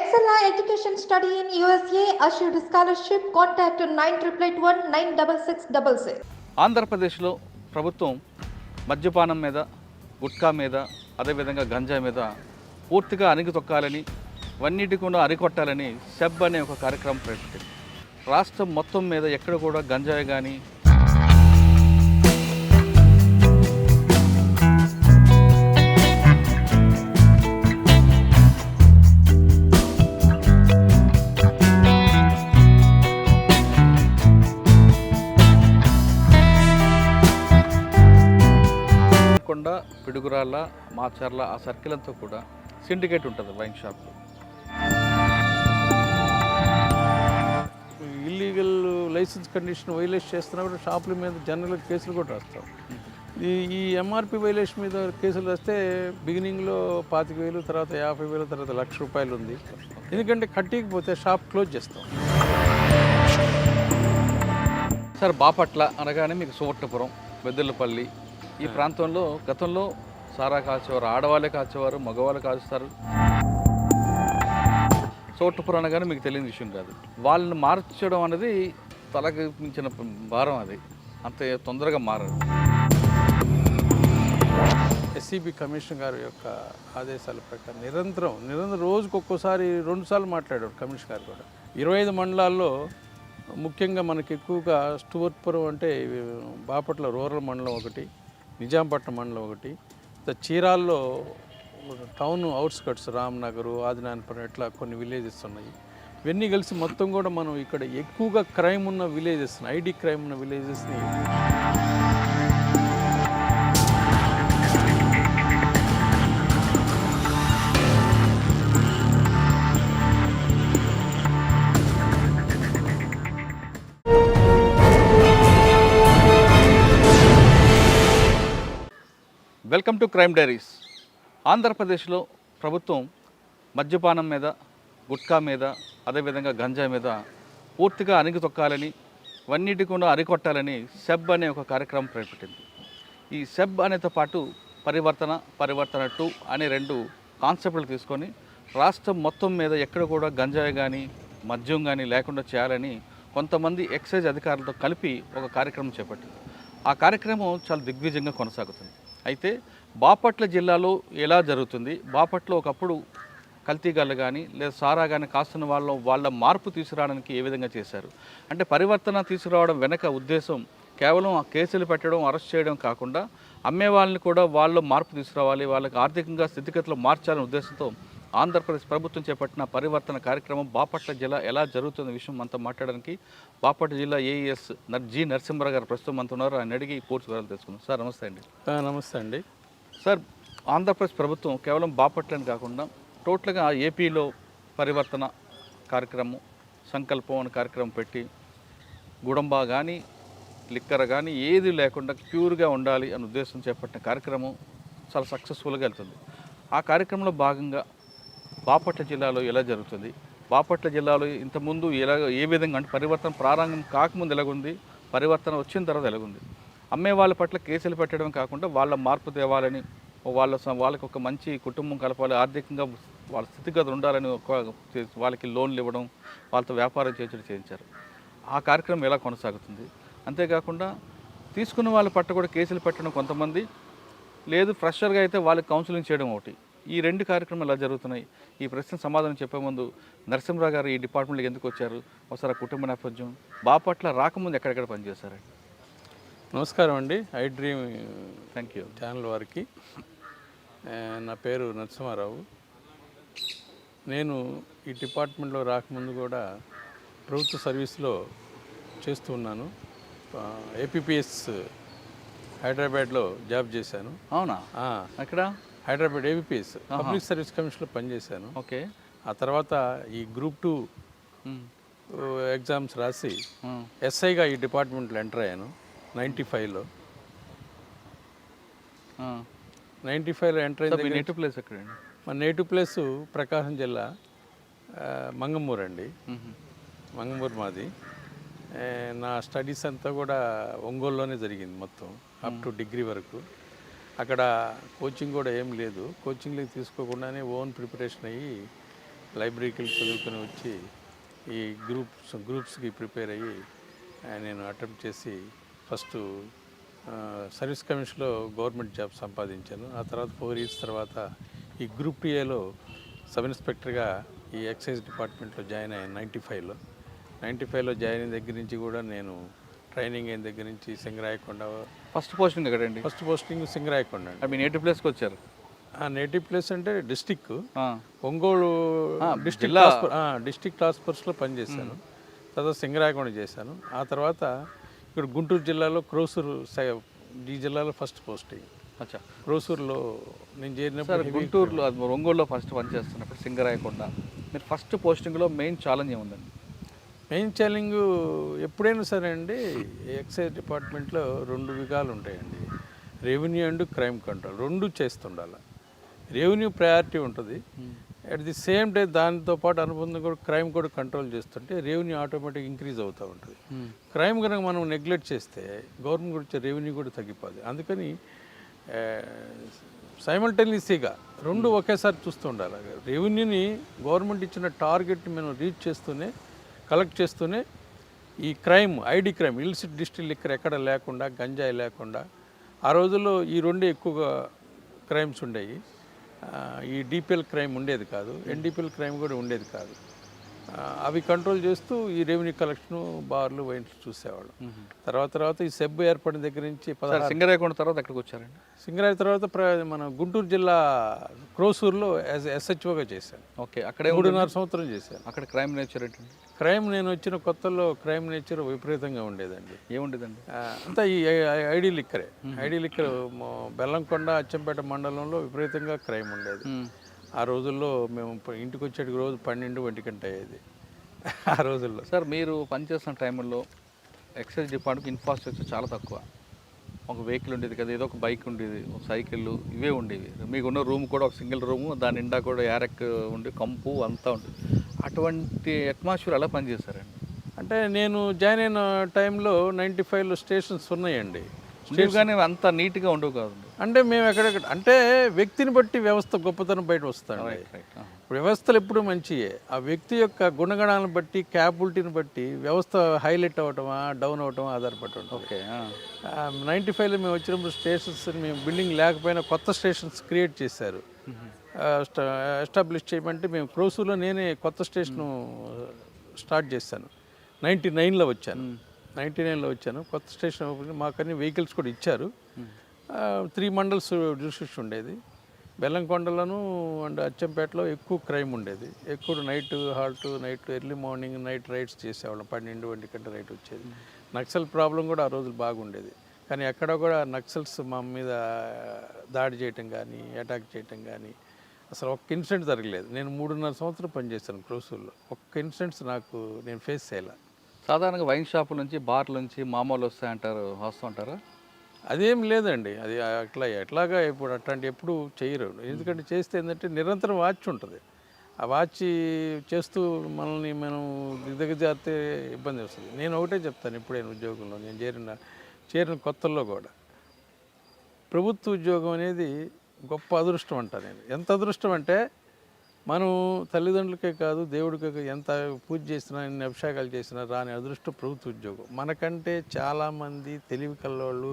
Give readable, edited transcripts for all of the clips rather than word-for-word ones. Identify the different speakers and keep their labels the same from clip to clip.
Speaker 1: Excella Education Study in USA assured scholarship. Contact 9881 96666.
Speaker 2: ఆంధ్రప్రదేశ్లో ప్రభుత్వం మద్యపానం మీద, గుట్కా మీద, అదేవిధంగా గంజాయి మీద పూర్తిగా అణిగితొక్కాలని, వన్నిటి కూడా అరికొట్టాలని సెబ్ అనే ఒక కార్యక్రమం ప్రకటించింది. రాష్ట్రం మొత్తం మీద ఎక్కడ కూడా గంజాయి కానీ కొండ, పిడుగురాళ్ళ, మాచర్ల ఆ సర్కిల్ అంతా కూడా సిండికేట్ ఉంటుంది వైన్ షాప్లో.
Speaker 3: ఇల్లీగల్ లైసెన్స్ కండిషన్ వైలేషన్ చేస్తున్నప్పుడు షాపుల మీద జనరల్ కేసులు కూడా రాస్తాం. ఈ ఎంఆర్పి వైలేషన్ మీద కేసులు వస్తే బిగినింగ్లో 25,000, తర్వాత 50,000, తర్వాత ₹1,00,000 ఉంది. ఎందుకంటే కట్టకపోతే షాప్ క్లోజ్ చేస్తాం.
Speaker 2: సార్, బాపట్ల అనగానే మీకు సువర్ణపురం, బెద్దెలపల్లి ఈ ప్రాంతంలో గతంలో సారా కాల్చేవారు, ఆడవాళ్ళే కాల్చేవారు, మగవాళ్ళు కాల్స్తారు. సువర్ణపురం అనగానే మీకు తెలియని విషయం కాదు. వాళ్ళని మార్చడం అనేది తలకి మించిన భారం, అది అంత తొందరగా మారదు.
Speaker 3: ఎస్సీబీ కమిషనర్ గారి యొక్క ఆదేశాల ప్రకారం నిరంతరం రోజుకు ఒక్కోసారి 2 సార్లు మాట్లాడారు కమిషనర్ గారు కూడా. 25 మండలాల్లో ముఖ్యంగా మనకి ఎక్కువగా స్టువర్ట్పురం అంటే బాపట్ల రూరల్ మండలం ఒకటి, నిజాంపట్నం మండలం ఒకటి, చీరాల్లో టౌన్ అవుట్స్కట్స్ రామ్నగరు, ఆదినాయనపురం ఇట్లా కొన్ని విలేజెస్ ఉన్నాయి. ఇవన్నీ కలిసి మొత్తం కూడా మనం ఇక్కడ ఎక్కువగా క్రైమ్ ఉన్న విలేజెస్, ఐడి క్రైమ్ ఉన్న విలేజెస్ని
Speaker 2: వెల్కమ్ టు క్రైమ్ డైరీస్. ఆంధ్రప్రదేశ్లో ప్రభుత్వం మద్యపానం మీద, గుట్కా మీద, అదేవిధంగా గంజాయి మీద పూర్తిగా అణిగితొక్కాలని, వన్నిటి కూడా అరికొట్టాలని సెబ్ అనే ఒక కార్యక్రమం ప్రకటించింది. ఈ సెబ్ అనేతో పాటు పరివర్తన 2 అనే 2 కాన్సెప్ట్లు తీసుకొని రాష్ట్రం మొత్తం మీద ఎక్కడ కూడా గంజాయి కానీ మద్యం కానీ లేకుండా చేయాలని కొంతమంది ఎక్సైజ్ అధికారులతో కలిపి ఒక కార్యక్రమం చేపట్టింది. ఆ కార్యక్రమం చాలా దిగ్విజయంగా కొనసాగుతుంది. అయితే బాపట్ల జిల్లాలో ఎలా జరుగుతుంది, బాపట్ల ఒకప్పుడు కల్తీగాళ్ళు కానీ లేదా సారా కానీ కాస్తున్న వాళ్ళ మార్పు తీసుకురావడానికి ఏ విధంగా చేశారు అంటే, పరివర్తన తీసుకురావడం వెనక ఉద్దేశం కేవలం ఆ కేసులు పెట్టడం, అరెస్ట్ చేయడం కాకుండా అమ్మే వాళ్ళని కూడా వాళ్ళు మార్పు తీసుకురావాలి, వాళ్ళకి ఆర్థికంగా స్థితిగతులు మార్చాలనే ఉద్దేశంతో ఆంధ్రప్రదేశ్ ప్రభుత్వం చేపట్టిన పరివర్తన కార్యక్రమం బాపట్ల జిల్లా ఎలా జరుగుతున్న విషయం మనతో మాట్లాడడానికి బాపట్ల జిల్లా ఏఈఎస్ జి నరసింహరావు గారు ప్రస్తుతం మనతో ఉన్నారు. ఆయన అడిగి పూర్తి వివరాలు తెలుసుకున్నాం. సార్ నమస్తే అండి.
Speaker 3: నమస్తే అండి.
Speaker 2: సార్, ఆంధ్రప్రదేశ్ ప్రభుత్వం కేవలం బాపట్లని కాకుండా టోటల్గా ఏపీలో పరివర్తన కార్యక్రమం, సంకల్పం అనే కార్యక్రమం పెట్టి గుడంబా కానీ లిక్కర్ కానీ ఏది లేకుండా ప్యూర్గా ఉండాలి అనే ఉద్దేశం చేపట్టిన కార్యక్రమం చాలా సక్సెస్ఫుల్గా వెళ్తుంది. ఆ కార్యక్రమంలో భాగంగా బాపట్ల జిల్లాలో ఎలా జరుగుతుంది, బాపట్ల జిల్లాలో ఇంతకుముందు ఏ విధంగా అంటే పరివర్తన ప్రారంభం కాకముందు ఎలాగుంది, పరివర్తన వచ్చిన తర్వాత ఎలాగుంది, అమ్మే వాళ్ళ పట్ల కేసులు పెట్టడం కాకుండా వాళ్ళ మార్పు తేవాలని, వాళ్ళకి ఒక మంచి కుటుంబం కలపాలి, ఆర్థికంగా వాళ్ళ స్థితిగతులు ఉండాలని వాళ్ళకి లోన్లు ఇవ్వడం, వాళ్ళతో వ్యాపారం చేయించారు. ఆ కార్యక్రమం ఎలా కొనసాగుతుంది? అంతేకాకుండా తీసుకున్న వాళ్ళ పట్ల కూడా కేసులు పెట్టడం కొంతమంది, లేదు ఫ్రెషర్గా అయితే వాళ్ళకి కౌన్సిలింగ్ చేయడం ఒకటి. ఈ 2 కార్యక్రమాలు ఎలా జరుగుతున్నాయి? ఈ ప్రశ్న సమాధానం చెప్పే ముందు నరసింహరావు గారు ఈ డిపార్ట్మెంట్కి ఎందుకు వచ్చారు, ఒకసారి కుటుంబ నేపథ్యం, బాపట్ల రాకముందు ఎక్కడెక్కడ పనిచేశారండి?
Speaker 3: నమస్కారం అండి. I dream
Speaker 2: thank you
Speaker 3: channel వారికి. నా పేరు నరసింహారావు. నేను ఈ డిపార్ట్మెంట్లో రాకముందు కూడా ప్రభుత్వ సర్వీస్లో చేస్తూ ఉన్నాను. ఏపీపీఎస్ హైదరాబాద్లో జాబ్ చేశాను.
Speaker 2: అవునా? అక్కడ
Speaker 3: హైదరాబాద్ ఏపీఎస్ పబ్లిక్ సర్వీస్ కమిషన్లో పనిచేశాను.
Speaker 2: ఓకే.
Speaker 3: ఆ తర్వాత ఈ గ్రూప్ 2 ఎగ్జామ్స్ రాసి ఎస్ఐగా ఈ డిపార్ట్మెంట్లో ఎంటర్ అయ్యాను 95లో. 95లో ఎంటర్ అయింది.
Speaker 2: నేటివ్ ప్లేస్ ఎక్కడండి?
Speaker 3: మా నేటివ్ ప్లేస్ ప్రకాశం జిల్లా మంగమూరు అండి. మంగమూరు మాది. నా స్టడీస్ అంతా కూడా ఒంగోలులోనే జరిగింది మొత్తం అప్ టు డిగ్రీ వరకు. అక్కడ కోచింగ్ కూడా ఏం లేదు. కోచింగ్లకి తీసుకోకుండానే ఓన్ ప్రిపరేషన్ అయ్యి లైబ్రరీకి వెళ్ళి చదువుకొని వచ్చి ఈ గ్రూప్స్కి ప్రిపేర్ అయ్యి నేను అటెంప్ట్ చేసి ఫస్ట్ సర్వీస్ కమిషన్లో గవర్నమెంట్ జాబ్ సంపాదించాను. ఆ తర్వాత 4 years తర్వాత ఈ గ్రూప్ టీఏలో సబ్ ఇన్స్పెక్టర్గా ఈ ఎక్సైజ్ డిపార్ట్మెంట్లో జాయిన్ అయ్యాను 95లో జాయిన్ అయిన దగ్గర నుంచి కూడా నేను ట్రైనింగ్ అయిన దగ్గర నుంచి సింగరాయకొండ.
Speaker 2: ఫస్ట్ పోస్టింగ్ ఎక్కడండి?
Speaker 3: ఫస్ట్ పోస్టింగ్ సింగరాయకొండ అండి.
Speaker 2: మీ నేటివ్ ప్లేస్కి వచ్చారు?
Speaker 3: నేటివ్ ప్లేస్ అంటే డిస్టిక్ ఒంగోలు డిస్టిక్ టాస్క్ ఫోర్స్లో పనిచేశాను. తర్వాత సింగరాయకొండ చేశాను. ఆ తర్వాత ఇక్కడ గుంటూరు జిల్లాలో క్రోసూరు, ఈ జిల్లాలో ఫస్ట్ పోస్టింగ్.
Speaker 2: అచ్చా.
Speaker 3: క్రోసూరులో నేను చేరినప్పుడు
Speaker 2: గుంటూరులో ఒంగోలులో ఫస్ట్ పనిచేస్తున్నప్పుడు సింగరాయకొండ మీరు ఫస్ట్ పోస్టింగ్లో మెయిన్ ఛాలెంజ్ ఏముందండి?
Speaker 3: మెయిన్ ఛాలెంజ్ ఎప్పుడైనా సరే అండి, ఎక్సైజ్ డిపార్ట్మెంట్లో 2 విధాలు ఉంటాయండి. రెవెన్యూ అండ్ క్రైమ్ కంట్రోల్ 2 చేస్తుండాలి. రెవెన్యూ ప్రయారిటీ ఉంటుంది, అట్ ది సేమ్ టైం దానితో పాటు అనుబంధం కూడా క్రైమ్ కూడా కంట్రోల్ చేస్తుంటే రెవెన్యూ ఆటోమేటిక్ ఇంక్రీజ్ అవుతూ ఉంటుంది. క్రైమ్ కనుక మనం నెగ్లెక్ట్ చేస్తే గవర్నమెంట్ కూడా వచ్చే రెవెన్యూ కూడా తగ్గిపోతుంది. అందుకని సైమల్టేనియస్గా 2 ఒకేసారి చూస్తూ ఉండాలి. రెవెన్యూని గవర్నమెంట్ ఇచ్చిన టార్గెట్ని మనం రీచ్ చేస్తూనే, కలెక్ట్ చేస్తూనే ఈ crime, ID crime, illicit distil liquor ఎక్కడ లేకుండా, గంజాయి లేకుండా, ఆ రోజుల్లో ఈ 2 ఎక్కువగా క్రైమ్స్ ఉండేవి. ఈ డిపిఎల్ క్రైమ్ ఉండేది కాదు, ఎన్డిపిఎల్ క్రైమ్ కూడా ఉండేది కాదు. అవి కంట్రోల్ చేస్తూ ఈ రెవెన్యూ కలెక్షన్, బార్లు, వైన్స్ చూసేవాళ్ళు. తర్వాత ఈ సెబ్ ఏర్పడిన దగ్గర నుంచి
Speaker 2: సింగరాయకొండ తర్వాత ఎక్కడికి వచ్చారండి?
Speaker 3: సింగరాయ తర్వాత మన గుంటూరు జిల్లా క్రోసూరులో ఎస్హెచ్ఓగా చేశాను.
Speaker 2: ఓకే. అక్కడే
Speaker 3: 3.5 సంవత్సరం చేశాను.
Speaker 2: అక్కడ క్రైమ్ నేచర్ ఏంటండి?
Speaker 3: క్రైమ్ నేను వచ్చిన కొత్తలో క్రైమ్ నేచర్ విపరీతంగా ఉండేదండి.
Speaker 2: ఏముండేదండి?
Speaker 3: అంతా ఈ ఐడి లిక్కరే. ఐడి లిక్కర్ బెల్లంకొండ, అచ్చంపేట మండలంలో విపరీతంగా క్రైమ్ ఉండేది. ఆ రోజుల్లో మేము ఇంటికి వచ్చేటికి రోజు 12-1 గంట అయ్యేది ఆ రోజుల్లో.
Speaker 2: సార్, మీరు పనిచేస్తున్న టైంలో ఎక్సైజ్ డిపార్ట్మెంట్ ఇన్ఫ్రాస్ట్రక్చర్ చాలా తక్కువ. ఒక వెహికల్ ఉండేది కదా, ఏదో ఒక బైక్ ఉండేది, ఒక సైకిల్, ఇవే ఉండేవి. మీకున్న రూమ్ కూడా ఒక సింగిల్ రూము, దాని నిండా కూడా యారెక్ ఉండి, కంపు అంతా ఉంటుంది. అటువంటి అట్మాస్ఫియర్ ఎలా పనిచేశారండి?
Speaker 3: అంటే నేను జాయిన్ అయిన టైంలో 95లో స్టేషన్స్ ఉన్నాయండి.
Speaker 2: కానీ అంత నీట్గా ఉండవు కాదు.
Speaker 3: అంటే మేము ఎక్కడెక్కడ అంటే వ్యక్తిని బట్టి వ్యవస్థ గొప్పతనం బయట వస్తాను. ఇప్పుడు వ్యవస్థలు ఎప్పుడు మంచియే, ఆ వ్యక్తి యొక్క గుణగణాలను బట్టి, క్యాపబిలిటీని బట్టి వ్యవస్థ హైలైట్ అవ్వటమా, డౌన్ అవ్వటమా ఆధారపడి ఉంటుంది.
Speaker 2: ఓకే.
Speaker 3: 95లో మేము వచ్చినప్పుడు స్టేషన్స్, మేము బిల్డింగ్ లేకపోయినా కొత్త స్టేషన్స్ క్రియేట్ చేశారు. ఎస్టాబ్లిష్ చేయమంటే మేము క్రోసూరులో నేనే కొత్త స్టేషను స్టార్ట్ చేశాను. 99లో వచ్చాను. కొత్త స్టేషన్ ఓపెన్, మాకన్నీ వెహికల్స్ కూడా ఇచ్చారు. 3 మండల్స్ జ్యూరిడిక్షన్ ఉండేది. బెల్లంకొండలను అండ్ అచ్చంపేటలో ఎక్కువ క్రైమ్ ఉండేది. ఎక్కువ night halt, night early morning night rides చేసేవాళ్ళం. 12-1 గంట రైట్ వచ్చేది. నక్సల్ ప్రాబ్లం కూడా ఆ రోజులు బాగుండేది. కానీ ఎక్కడ కూడా నక్సల్స్ మా మీద దాడి చేయటం కానీ, అటాక్ చేయటం కానీ అసలు ఒక్క ఇన్సిడెంట్ జరగలేదు. నేను 3.5 సంవత్సరం పనిచేశాను క్రోసూరులో. ఒక్క ఇన్సిడెంట్స్ నేను ఫేస్ చేయాలి.
Speaker 2: సాధారణంగా వైన్ షాపుల నుంచి, బార్ల నుంచి మామూలు వస్తూ ఉంటారా?
Speaker 3: అదేం లేదండి. అది ఎట్లాగా ఇప్పుడు అట్లాంటి ఎప్పుడు చేయరు. ఎందుకంటే చేస్తే ఏంటంటే నిరంతరం వాచ్ ఉంటుంది. ఆ వాచ్ చేస్తూ మనల్ని మనం దిగజారితే ఇబ్బంది వస్తుంది. నేను ఒకటే చెప్తాను, ఇప్పుడైనా ఉద్యోగంలో నేను చేరిన కొత్తల్లో కూడా ప్రభుత్వ ఉద్యోగం అనేది గొప్ప అదృష్టం అంట. నేను ఎంత అదృష్టం అంటే, మనం తల్లిదండ్రులకే కాదు, దేవుడికే కాదు, ఎంత పూజ చేసినా, ఎన్ని అభిషేకాలు చేసినా రాని అదృష్టం ప్రభుత్వ ఉద్యోగం. మనకంటే చాలామంది తెలివి కల్లోళ్ళు,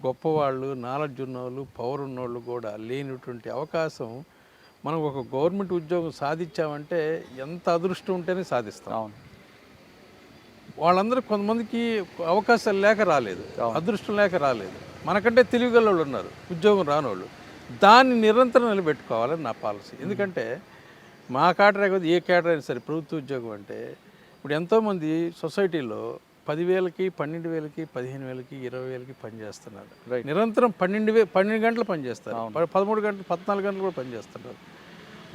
Speaker 3: గొప్పవాళ్ళు, నాలెడ్జ్ ఉన్నవాళ్ళు, పవర్ ఉన్నవాళ్ళు కూడా లేనటువంటి అవకాశం మనం ఒక గవర్నమెంట్ ఉద్యోగం సాధించామంటే ఎంత అదృష్టం ఉంటేనే సాధిస్తాం.
Speaker 2: అవును.
Speaker 3: వాళ్ళందరూ కొంతమందికి అవకాశాలు లేక రాలేదు, అదృష్టం లేక రాలేదు. మనకంటే తెలివిగల ఉన్నారు, ఉద్యోగం రానోళ్ళు. దాన్ని నిరంతరం నిలబెట్టుకోవాలని నా పాలసీ. ఎందుకంటే మా కేటరే కాదు, ఏ కేటరే అయినా సరే ప్రభుత్వ ఉద్యోగం అంటే, ఇప్పుడు ఎంతోమంది సొసైటీలో 10,000కి, 12,000కి, 15,000కి, 20,000కి పనిచేస్తున్నారు. నిరంతరం 12 గంటలు పనిచేస్తారు, 13 గంటలు, 14 గంటలు కూడా పనిచేస్తున్నారు.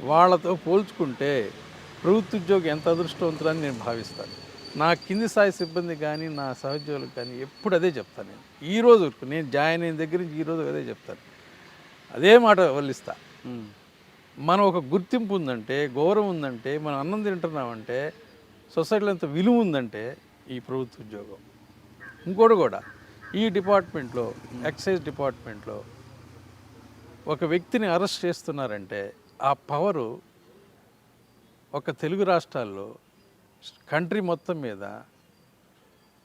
Speaker 3: వాళ్ళతో పోల్చుకుంటే ప్రభుత్వ ఉద్యోగం ఎంత అదృష్టవంతులని నేను భావిస్తాను. నా కింది స్థాయి సిబ్బంది కానీ, నా సహోద్యోగులకు కానీ ఎప్పుడు అదే చెప్తాను. నేను ఈరోజు నేను జాయిన్ అయిన దగ్గర నుంచి ఈరోజు అదే చెప్తాను, అదే మాట వల్లిస్తా. మనం ఒక గుర్తింపు ఉందంటే, గౌరవం ఉందంటే, మనం అన్నం తింటున్నామంటే, సొసైటీలో ఎంత విలువ ఉందంటే ఈ ప్రభుత్వ ఉద్యోగం. ఇంకోటి కూడా, ఈ డిపార్ట్మెంట్లో, ఎక్సైజ్ డిపార్ట్మెంట్లో ఒక వ్యక్తిని అరెస్ట్ చేస్తున్నారంటే ఆ పవరు ఒక తెలుగు రాష్ట్రాల్లో కంట్రీ మొత్తం మీద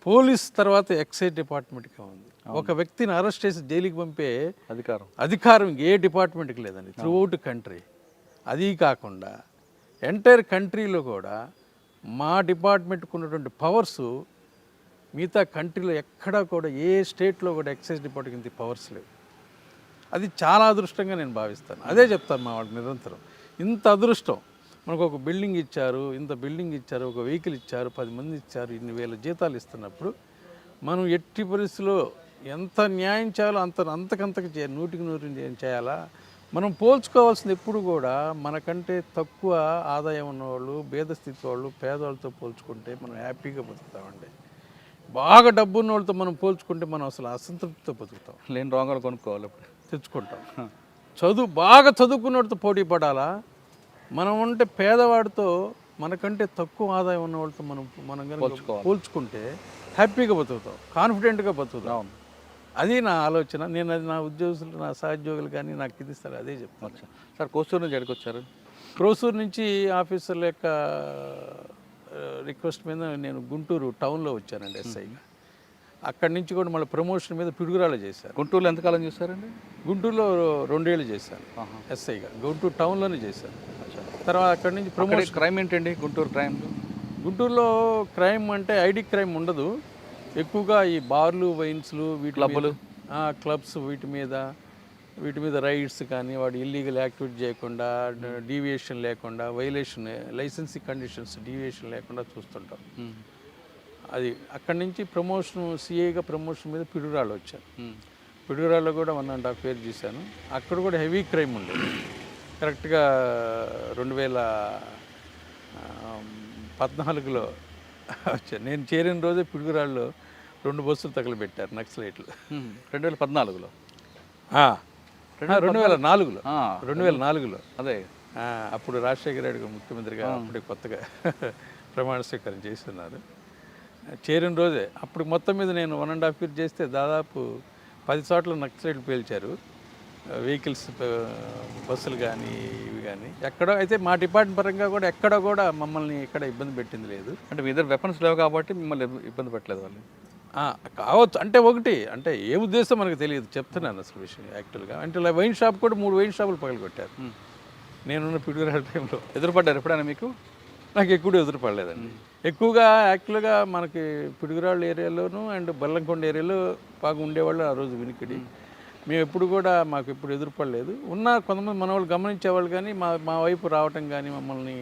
Speaker 3: పోలీస్ తర్వాత ఎక్సైజ్ డిపార్ట్మెంట్గా ఉంది. ఒక వ్యక్తిని అరెస్ట్ చేసి జైలుకి పంపే అధికారం ఏ డిపార్ట్మెంట్కి లేదండి త్రూఅవుట్ కంట్రీ. అది కాకుండా ఎంటైర్ కంట్రీలో కూడా మా డిపార్ట్మెంట్కి ఉన్నటువంటి పవర్స్ మిగతా కంట్రీలో ఎక్కడా కూడా ఏ స్టేట్లో కూడా ఎక్సైజ్ డిపార్ట్మెంట్కి పవర్స్ లేవు. అది చాలా అదృష్టంగా నేను భావిస్తాను. అదే చెప్తాను మా వాళ్ళకి నిరంతరం, ఇంత అదృష్టం మనకు ఒక బిల్డింగ్ ఇచ్చారు, ఇంత బిల్డింగ్ ఇచ్చారు, ఒక వెహికల్ ఇచ్చారు, 10 మంది ఇచ్చారు, ఇన్ని వేల జీతాలు ఇస్తున్నప్పుడు మనం ఎట్టి పరిస్థితిలో ఎంత న్యాయం చేయాలో అంతకంతకు 100కి 100 చేయాలా. మనం పోల్చుకోవాల్సింది ఎప్పుడు కూడా మనకంటే తక్కువ ఆదాయం ఉన్నవాళ్ళు, భేద స్థితి వాళ్ళు, పేదవాళ్ళతో పోల్చుకుంటే మనం హ్యాపీగా బతుకుతామండి. బాగా డబ్బు ఉన్న వాళ్ళతో మనం పోల్చుకుంటే మనం అసలు అసంతృప్తితో బతుకుతాం.
Speaker 2: లేని రోగాలు కొనుక్కోవాలి,
Speaker 3: తెచ్చుకుంటాం. బాగా చదువుకున్నవాడితో పోటీ పడాలా, మనం అంటే పేదవాడితో మనకంటే తక్కువ ఆదాయం ఉన్న వాళ్ళతో మనం పోల్చుకుంటే హ్యాపీగా బతుకుతాం, కాన్ఫిడెంట్గా బతుకుతాం. అది నా ఆలోచన. నేను అది నా ఉద్యోగులు, నా సహోద్యోగులు కానీ నాకు ఇది సార్ అదే చెప్తాను.
Speaker 2: సార్ కోసూరు నుంచి ఎక్కడికి వచ్చారు?
Speaker 3: కోసూరు నుంచి ఆఫీసర్ల యొక్క రిక్వెస్ట్ మీద నేను గుంటూరు టౌన్లో వచ్చానండి ఎస్ఐగా. అక్కడి నుంచి కూడా మళ్ళీ ప్రమోషన్ మీద పిడుగురాళ్ళు చేశారు.
Speaker 2: గుంటూరులో ఎంతకాలం చేశారండి?
Speaker 3: గుంటూరులో 2 ఏళ్ళు చేశాను ఎస్ఐగా. గుంటూరు టౌన్లోనే చేశాను. తర్వాత అక్కడి నుంచి ప్రమోషన్.
Speaker 2: క్రైమ్ ఏంటండి గుంటూరు క్రైమ్లో?
Speaker 3: గుంటూరులో క్రైమ్ అంటే ఐడి క్రైమ్ ఉండదు ఎక్కువగా. ఈ బార్లు, వైన్స్లు, క్లబ్స్ వీటి మీద రైడ్స్ కానీ, వాడు ఇల్లీగల్ యాక్టివిటీ చేయకుండా, డీవియేషన్ లేకుండా, వైలేషన్ లైసెన్సీ కండిషన్స్ డీవియేషన్ లేకుండా చూస్తుంటాం. అది అక్కడి నుంచి ప్రమోషన్, సిఐగా ప్రమోషన్ మీద పిడుగురాళ్ళు వచ్చాను. పిడుగురాళ్ళు కూడా 1.5 years చేశాను. అక్కడ కూడా హెవీ క్రైమ్ ఉండేది. కరెక్ట్గా 2014లో వచ్చాను. నేను చేరిన రోజే పిడుగురాళ్ళు 2 బస్సులు తగలబెట్టారు నక్సలైట్లు.
Speaker 2: 2014లో?
Speaker 3: 2004లో.
Speaker 2: అదే
Speaker 3: అప్పుడు రాజశేఖర రెడ్డి ముఖ్యమంత్రిగా అప్పుడే కొత్తగా ప్రమాణ స్వీకారం చేస్తున్నారు. చేరిన రోజే అప్పుడు మొత్తం మీద నేను 1.5 years చేస్తే దాదాపు 10 చోట్ల నక్సలైట్లు పేల్చారు. వెహికల్స్, బస్సులు కానీ ఇవి కానీ. ఎక్కడో అయితే మా డిపార్ట్మెంట్ పరంగా కూడా ఎక్కడ కూడా మమ్మల్ని ఎక్కడ ఇబ్బంది పెట్టింది లేదు.
Speaker 2: అంటే మీ దగ్గర వెపన్స్ లేవు కాబట్టి మిమ్మల్ని ఇబ్బంది పెట్టలేదు వాళ్ళు?
Speaker 3: కావచ్చు. అంటే ఒకటి అంటే ఏ ఉద్దేశం మనకు తెలియదు, చెప్తున్నాను అసలు విషయం యాక్చువల్గా. అంటే వైన్ షాప్ కూడా 3 వైన్ షాపులు పగలగొట్టారు నేనున్న పిడుగురాళ్ళ టైంలో.
Speaker 2: ఎదురుపడ్డారు ఎప్పుడైనా మీకు?
Speaker 3: నాకు ఎక్కువ ఎదురుపడలేదండి. ఎక్కువగా యాక్చువల్గా మనకి పిడుగురాళ్ళ ఏరియాలోను అండ్ బెల్లంకొండ ఏరియాలో బాగా ఉండేవాళ్ళు ఆ రోజు వినికిడి. మేము ఎప్పుడు కూడా మాకు ఎప్పుడు ఎదురుపడలేదు. ఉన్న కొంతమంది మన వాళ్ళు గమనించేవాళ్ళు కానీ మా వైపు రావటం కానీ, మమ్మల్ని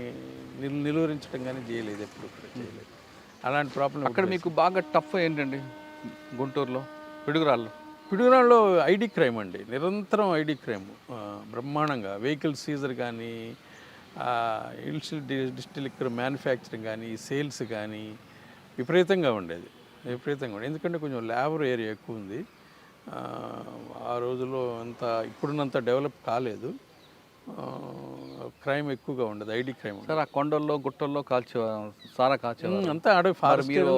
Speaker 3: నిలువరించడం కానీ చేయలేదు, ఎప్పుడు చేయలేదు. అలాంటి ప్రాబ్లం.
Speaker 2: అక్కడ మీకు బాగా టఫ్ ఏంటండి గుంటూరులో?
Speaker 3: పిడుగురాళ్ళలో ఐడి క్రైమ్ అండి, నిరంతరం ఐడి క్రైమ్ బ్రహ్మాండంగా. వెహికల్ సీజర్ కానీ, డిస్టిల్ లిక్కర్ మ్యానుఫ్యాక్చరింగ్ కానీ, సేల్స్ కానీ విపరీతంగా ఉండేది. ఎందుకంటే కొంచెం లేబర్ ఏరియా ఎక్కువ ఉంది. ఆ రోజుల్లో ఇప్పుడున్నంత డెవలప్ కాలేదు. క్రైమ్ ఎక్కువగా ఉండదు, ఐడి క్రైమ్.
Speaker 2: సార్ ఆ కొండల్లో, గుట్టల్లో సారా కాల్చేవారు
Speaker 3: అంతా అడవి ఫారెస్ట్.
Speaker 2: మీరు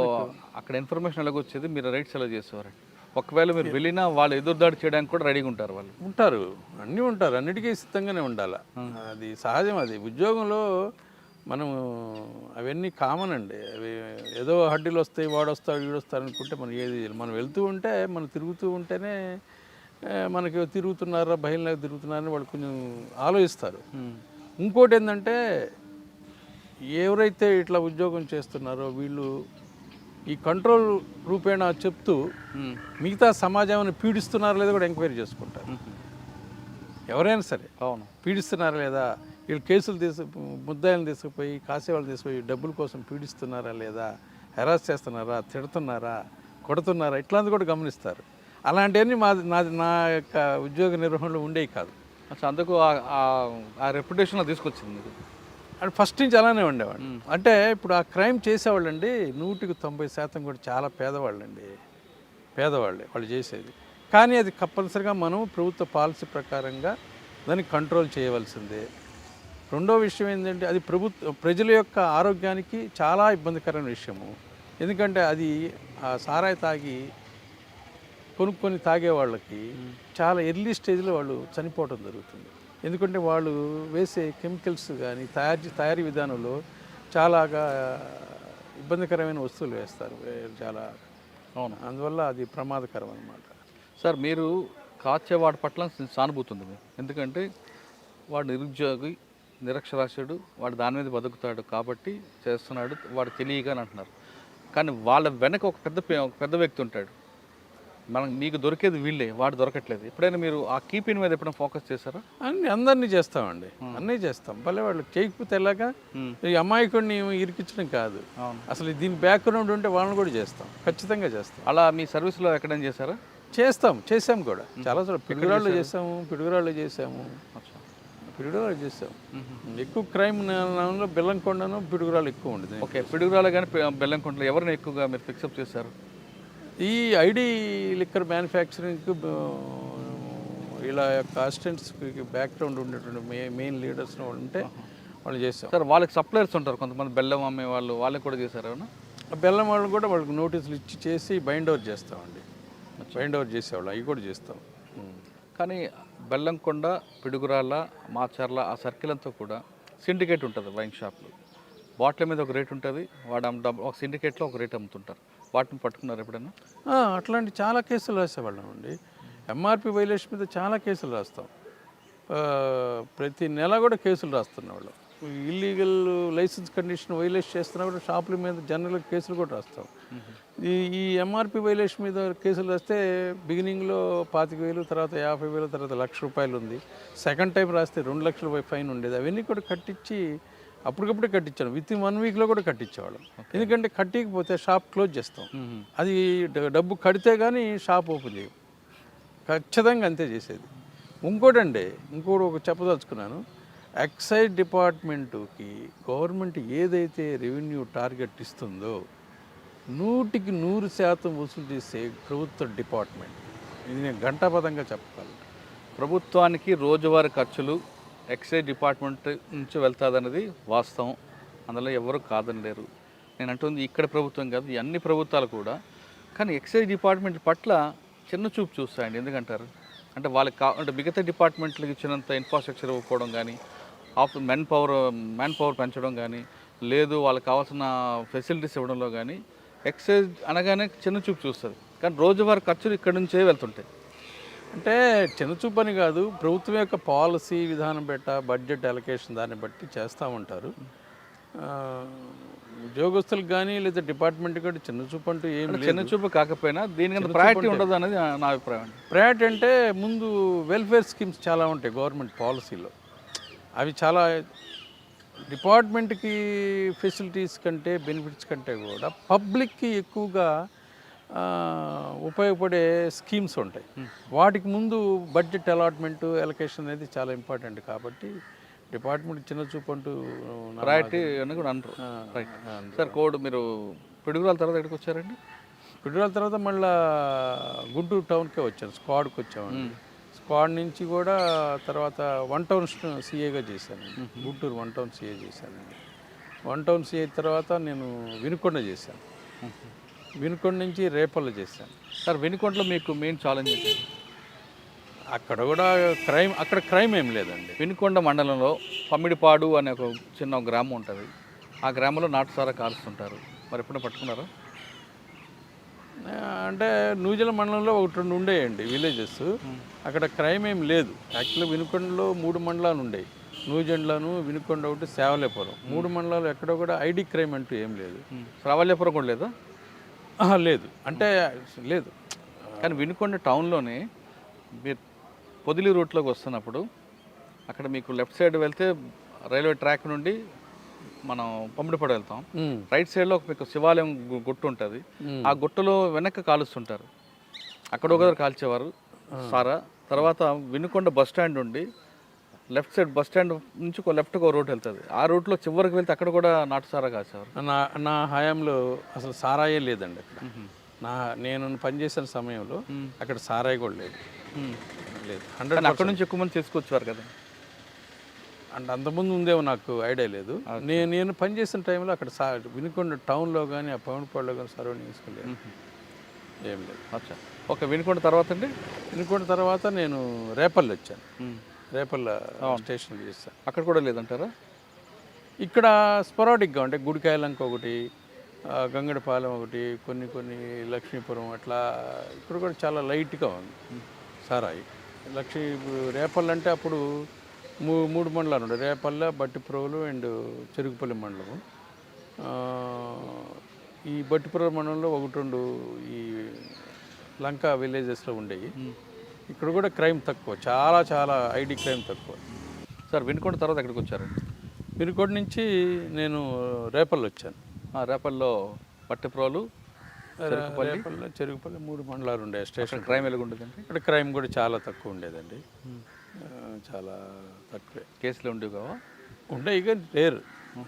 Speaker 2: అక్కడ ఇన్ఫర్మేషన్ ఎలాగ వచ్చేది? మీరు రైట్స్ ఎలా చేసేవారు? ఒకవేళ మీరు వెళ్ళినా వాళ్ళు ఎదురుదాడి చేయడానికి కూడా రెడీగా ఉంటారు. వాళ్ళు
Speaker 3: అన్నీ ఉంటారు, అన్నిటికీ సిద్ధంగానే ఉండాలి. అది సహజం. అది ఉద్యోగంలో మనం అవన్నీ కామన్ అండి. అవి ఏదో హడ్డీలు వస్తాయి, వాడొస్తాడు వీడొస్తాడు అనుకుంటే మనం ఏది, మనం వెళ్తూ ఉంటే, మనం తిరుగుతూ ఉంటేనే మనకి తిరుగుతున్నారా, బహిళలాగా తిరుగుతున్నారని వాళ్ళు కొంచెం ఆలోచిస్తారు. ఇంకోటి ఏంటంటే, ఎవరైతే ఇట్లా ఉద్యోగం చేస్తున్నారో వీళ్ళు ఈ కంట్రోల్ రూపేణా చెప్తూ మిగతా సమాజాన్ని పీడిస్తున్నారా లేదా కూడా ఎంక్వైరీ చేసుకుంటారు. ఎవరైనా సరే పీడిస్తున్నారా లేదా, వీళ్ళు కేసులు ముద్దాయిలను తీసుకుపోయి, కాసేవాళ్ళని తీసుకుపోయి డబ్బుల కోసం పీడిస్తున్నారా లేదా, హెరాస్ చేస్తున్నారా, తిడుతున్నారా, కొడుతున్నారా, ఇట్లాంటి కూడా గమనిస్తారు. అలాంటివన్నీ నా యొక్క ఉద్యోగ నిర్వహణలో ఉండేవి కాదు.
Speaker 2: అసలు అందుకు ఆ రెప్యుటేషన్లో తీసుకొచ్చింది.
Speaker 3: అంటే ఫస్ట్ నుంచి అలానే ఉండేవాడు. అంటే ఇప్పుడు ఆ క్రైమ్ చేసేవాళ్ళండి 100% కూడా చాలా పేదవాళ్ళే వాళ్ళు చేసేది. కానీ అది కంపల్సరిగా మనం ప్రభుత్వ పాలసీ ప్రకారంగా దాన్ని కంట్రోల్ చేయవలసిందే. రెండో విషయం ఏంటంటే, అది ప్రజల యొక్క ఆరోగ్యానికి చాలా ఇబ్బందికరమైన విషయము. ఎందుకంటే అది ఆ సారాయి తాగి కొనుక్కొని తాగే వాళ్ళకి చాలా ఎర్లీ స్టేజ్లో వాళ్ళు చనిపోవడం జరుగుతుంది. ఎందుకంటే వాళ్ళు వేసే కెమికల్స్ కానీ తయారీ విధానంలో చాలాగా ఇబ్బందికరమైన వస్తువులు వేస్తారు చాలా.
Speaker 2: అవును.
Speaker 3: అందువల్ల అది ప్రమాదకరం అన్నమాట.
Speaker 2: సార్ మీరు కాచేవాడి పట్ల సానుభూతి ఉంది మీకు, ఎందుకంటే వాడు నిరుద్యోగి, నిరక్షరాస్యుడు, వాడు దాని మీద బతుకుతాడు కాబట్టి చేస్తున్నాడు, వాడు తెలియగా అని అంటున్నారు. కానీ వాళ్ళ వెనక ఒక పెద్ద వ్యక్తి ఉంటాడు. మీకు దొరికేది వీళ్ళే, వాడు దొరకట్లేదు. ఎప్పుడైనా మీరు ఆ కీపింగ్ మీద ఎప్పుడైనా ఫోకస్ చేశారా?
Speaker 3: అందరినీ చేస్తామండి, అన్నీ చేస్తాం. భలే వాళ్ళు చేయకపోతే ఎలాగా? ఈ అమాయకుడిని ఇరికించడం కాదు, అసలు దీని బ్యాక్గ్రౌండ్ ఉంటే వాళ్ళని కూడా చేస్తాం, ఖచ్చితంగా చేస్తాం.
Speaker 2: అలా మీ సర్వీస్లో ఎక్కడైనా చేశారా?
Speaker 3: చేసాం కూడా చాలా చోట్ల. పిడుగురాళ్ళు చేసాము, పిడుగురాళ్ళు చేసాము. ఎక్కువ క్రైమ్ బెల్లంకొండను పిడుగురాళ్ళు ఎక్కువ ఉండేది.
Speaker 2: ఓకే, పిడుగురాళ్ళు కానీ బెల్లంకొండలో ఎవరిని ఎక్కువగా మీరు ఫిక్సప్ చేశారు?
Speaker 3: ఈ ఐడి లిక్కర్ మ్యానుఫ్యాక్చరింగ్కి ఇలా యొక్క అసిస్టెంట్స్కి బ్యాక్గ్రౌండ్ ఉండేటువంటి మెయిన్ లీడర్స్ వాళ్ళు ఉంటే వాళ్ళు చేస్తాం.
Speaker 2: సార్ వాళ్ళకి సప్లయర్స్ ఉంటారు కొంతమంది, బెల్లం అమ్మే వాళ్ళు, వాళ్ళకి కూడా చేశారు.
Speaker 3: బెల్లం వాళ్ళు కూడా వాళ్ళకి నోటీసులు ఇచ్చి చేసి బైండ్ ఓవర్ చేస్తామండి. బైండ్ ఓవర్ చేసేవాళ్ళు అవి కూడా చేస్తాం.
Speaker 2: కానీ బెల్లంకొండ, పిడుగురాళ్ళ, మాచర్ల ఆ సర్కిల్ అంతా కూడా సిండికేట్ ఉంటుంది. వైన్ షాప్లో బాటిల్ మీద ఒక రేట్ ఉంటుంది, ఒక సిండికేట్లో ఒక రేట్ అమ్ముతుంటారు. వాటిని పట్టుకున్నారు ఎప్పుడైనా?
Speaker 3: అట్లాంటి చాలా కేసులు రాసేవాళ్ళం అండి. ఎంఆర్పి వైలేషన్ మీద చాలా కేసులు రాస్తాం. ప్రతి నెల కూడా కేసులు రాస్తున్నవాళ్ళు. ఇల్లీగల్ లైసెన్స్ కండిషన్ వైలేషన్ చేస్తున్నా కూడా షాపుల మీద జనరల్ కేసులు కూడా రాస్తాం. ఈ ఎంఆర్పి వైలేషన్ మీద కేసులు రాస్తే బిగినింగ్లో 25,000, తర్వాత 50,000, తర్వాత ₹1,00,000 ఉంది. సెకండ్ టైం రాస్తే 2 లక్షల ఫైన్ ఉండేది. అవన్నీ కూడా కట్టించి అప్పటికప్పుడే కట్టించాను. విత్ ఇన్ 1 వీక్లో కూడా కట్టించేవాళ్ళం. ఎందుకంటే కట్టికపోతే షాప్ క్లోజ్ చేస్తాం. అది డబ్బు కడితే కానీ షాప్ ఓపెన్ చేయం, ఖచ్చితంగా అంతే చేసేది. ఇంకోటి ఒక చెప్పదలుచుకున్నాను. ఎక్సైజ్ డిపార్ట్మెంటుకి గవర్నమెంట్ ఏదైతే రెవెన్యూ టార్గెట్ ఇస్తుందో 100% వసూలు చేసే ప్రభుత్వ డిపార్ట్మెంట్. ఇది నేను ఘంటాపథంగా చెప్పగలను.
Speaker 2: ప్రభుత్వానికి రోజువారీ ఖర్చులు ఎక్సైజ్ డిపార్ట్మెంట్ నుంచి వెళ్తాదన్నది వాస్తవం, అందులో ఎవరు కాదనలేరు. నేను అంటుంది ఇక్కడ ప్రభుత్వం కాదు, ఈ అన్ని ప్రభుత్వాలు కూడా. కానీ ఎక్సైజ్ డిపార్ట్మెంట్ పట్ల చిన్న చూపు చూస్తాయండి. ఎందుకంటారు అంటే వాళ్ళకి అంటే మిగతా డిపార్ట్మెంట్లకు ఇచ్చినంత ఇన్ఫ్రాస్ట్రక్చర్ ఇవ్వకపోవడం కానీ, మ్యాన్ పవర్ పెంచడం కానీ, లేదు వాళ్ళకి కావాల్సిన ఫెసిలిటీస్ ఇవ్వడంలో కానీ ఎక్సైజ్ అనగానే చిన్న చూపు చూస్తుంది. కానీ రోజువారీ ఖర్చులు ఇక్కడ నుంచే వెళ్తుంటాయి.
Speaker 3: అంటే చిన్నచూపు అని కాదు, ప్రభుత్వం యొక్క పాలసీ విధానం బడ్జెట్ అలొకేషన్ దాన్ని బట్టి చేస్తూ ఉంటారు. ఉద్యోగస్తులకు కానీ లేదా డిపార్ట్మెంట్ కూడా చిన్నచూపు అంటూ ఏం లేదు.
Speaker 2: చిన్నచూపు కాకపోయినా దీనికి ప్రయారిటీ ఉండదు అనేది నా అభిప్రాయం.
Speaker 3: ప్రయారిటీ అంటే ముందు వెల్ఫేర్ స్కీమ్స్ చాలా ఉంటాయి గవర్నమెంట్ పాలసీలో. అవి చాలా డిపార్ట్మెంట్కి ఫెసిలిటీస్ కంటే బెనిఫిట్స్ కంటే కూడా పబ్లిక్కి ఎక్కువగా ఉపయోగపడే స్కీమ్స్ ఉంటాయి. వాటికి ముందు బడ్జెట్ అలాట్మెంటు ఎలకేషన్ అనేది చాలా ఇంపార్టెంట్. కాబట్టి డిపార్ట్మెంట్ చిన్న చూపు అంటూ
Speaker 2: ప్రయారిటీ అని కూడా అంటారు. Right sir. కోడ్ మీరు పిడుగురాల తర్వాత ఎక్కడికి వచ్చారండి?
Speaker 3: పిడుగురాల తర్వాత మళ్ళీ గుంటూరు టౌన్కే వచ్చాను, స్క్వాడ్కి వచ్చామండి. స్క్వాడ్ నుంచి కూడా తర్వాత 1 టౌన్ సీఏగా చేశాను. గుంటూరు 1 టౌన్ సీఏ చేశానండి. 1 టౌన్ సీఏ తర్వాత నేను వినుకొండ చేశాను. వినుకొండ నుంచి రేపల్లో చేశాను.
Speaker 2: సార్ వినుకొండలో మీకు మెయిన్ ఛాలెంజ్ ఏంటి?
Speaker 3: అక్కడ కూడా క్రైమ్ ఏం లేదండి.
Speaker 2: వినుకొండ మండలంలో పమ్మిడిపాడు అనే ఒక చిన్న గ్రామం ఉంటుంది. ఆ గ్రామంలో నాటుసారా కాలుస్తుంటారు. మరి ఎప్పుడైనా పట్టుకున్నారా?
Speaker 3: అంటే నూజల మండలంలో 1-2 ఉండేయండి విలేజెస్. అక్కడ క్రైమ్ ఏం లేదు. యాక్చువల్గా వినుకొండలో 3 మండలాలు ఉండేవి. నూజెండ్లను, వినుకొండ ఒకటి, సేవలేపురం. 3 మండలాలు ఎక్కడ కూడా ఐడి క్రైమ్ అంటూ ఏం లేదు.
Speaker 2: రావల్యాపురం కూడా లేదా?
Speaker 3: లేదు, అంటే లేదు.
Speaker 2: కానీ వినుకొండ టౌన్లోనే మీరు పొదిలి రూట్లోకి వస్తున్నప్పుడు అక్కడ మీకు లెఫ్ట్ సైడ్ వెళ్తే రైల్వే ట్రాక్ నుండి మనం పమ్మిడిపాడు వెళ్తాం. రైట్ సైడ్లో మీకు శివాలయం గుట్టు ఉంటుంది. ఆ గుట్టలో వెనక్కి కాలుస్తుంటారు. అక్కడ ఒకరు కాల్చేవారు సారా. తర్వాత వినుకొండ బస్ స్టాండ్ నుండి లెఫ్ట్ సైడ్ బస్ స్టాండ్ నుంచి లెఫ్ట్కి ఒక రోడ్ వెళ్తుంది. ఆ రూట్లో చివరికి వెళ్తే అక్కడ కూడా నాటు సారా కాసేవారు.
Speaker 3: నా హయాంలో అసలు సారాయే లేదండి అక్కడ. నేను పనిచేసిన సమయంలో అక్కడ సారాయి కూడా లేదు.
Speaker 2: 100 అక్కడ నుంచి ఎక్కువ మంది తీసుకొచ్చేవారు కదా.
Speaker 3: అంటే అంతకుముందు ఉందేమో నాకు ఐడియా లేదు. నేను పనిచేసిన టైంలో అక్కడ వినుకొండ టౌన్లో కానీ ఆ పవన్పాడులో కానీ సరౌండింగ్స్ లేదు, ఏం లేదు.
Speaker 2: అచ్చా, ఓకే. వినుకొండ తర్వాత అండి?
Speaker 3: వినుకొండ తర్వాత నేను రేపల్లి వచ్చాను. రేపల్ల స్టేషన్కి చేస్తాను.
Speaker 2: అక్కడ కూడా లేదంటారా?
Speaker 3: ఇక్కడ స్పొరాటిక్గా అంటే గుడికాయలంక ఒకటి, గంగడపాలెం ఒకటి, కొన్ని లక్ష్మీపురం అట్లా ఇక్కడ కూడా చాలా లైట్గా ఉంది సారాయి. రేపల్ల అంటే అప్పుడు మూడు మండలాలు ఉండే, రేపల్ల, బట్టిప్రోలు అండ్ చెరుకుపల్లి మండలం. ఈ బట్టిప్రోలు మండలంలో ఒకటి రెండు ఈ లంక విలేజెస్లో ఉండేవి. ఇక్కడ కూడా క్రైమ్ తక్కువ, చాలా ఐడి క్రైమ్ తక్కువ.
Speaker 2: సార్ వినుకొండ తర్వాత ఎక్కడికి వచ్చారు?
Speaker 3: వినుకొండ నుంచి నేను రేపల్లి వచ్చాను.
Speaker 2: రేపల్లో పట్టిప్రోలు,
Speaker 3: చెరుకుపల్లి 3 మండలాలు ఉండే స్టేషన్.
Speaker 2: క్రైమ్ ఎలాగ ఉండేదండి?
Speaker 3: ఇక్కడ క్రైమ్ కూడా చాలా తక్కువ ఉండేదండి, చాలా తక్కువే.
Speaker 2: కేసులు ఉండేవి కావా?
Speaker 3: ఉండే ఇక రేర్,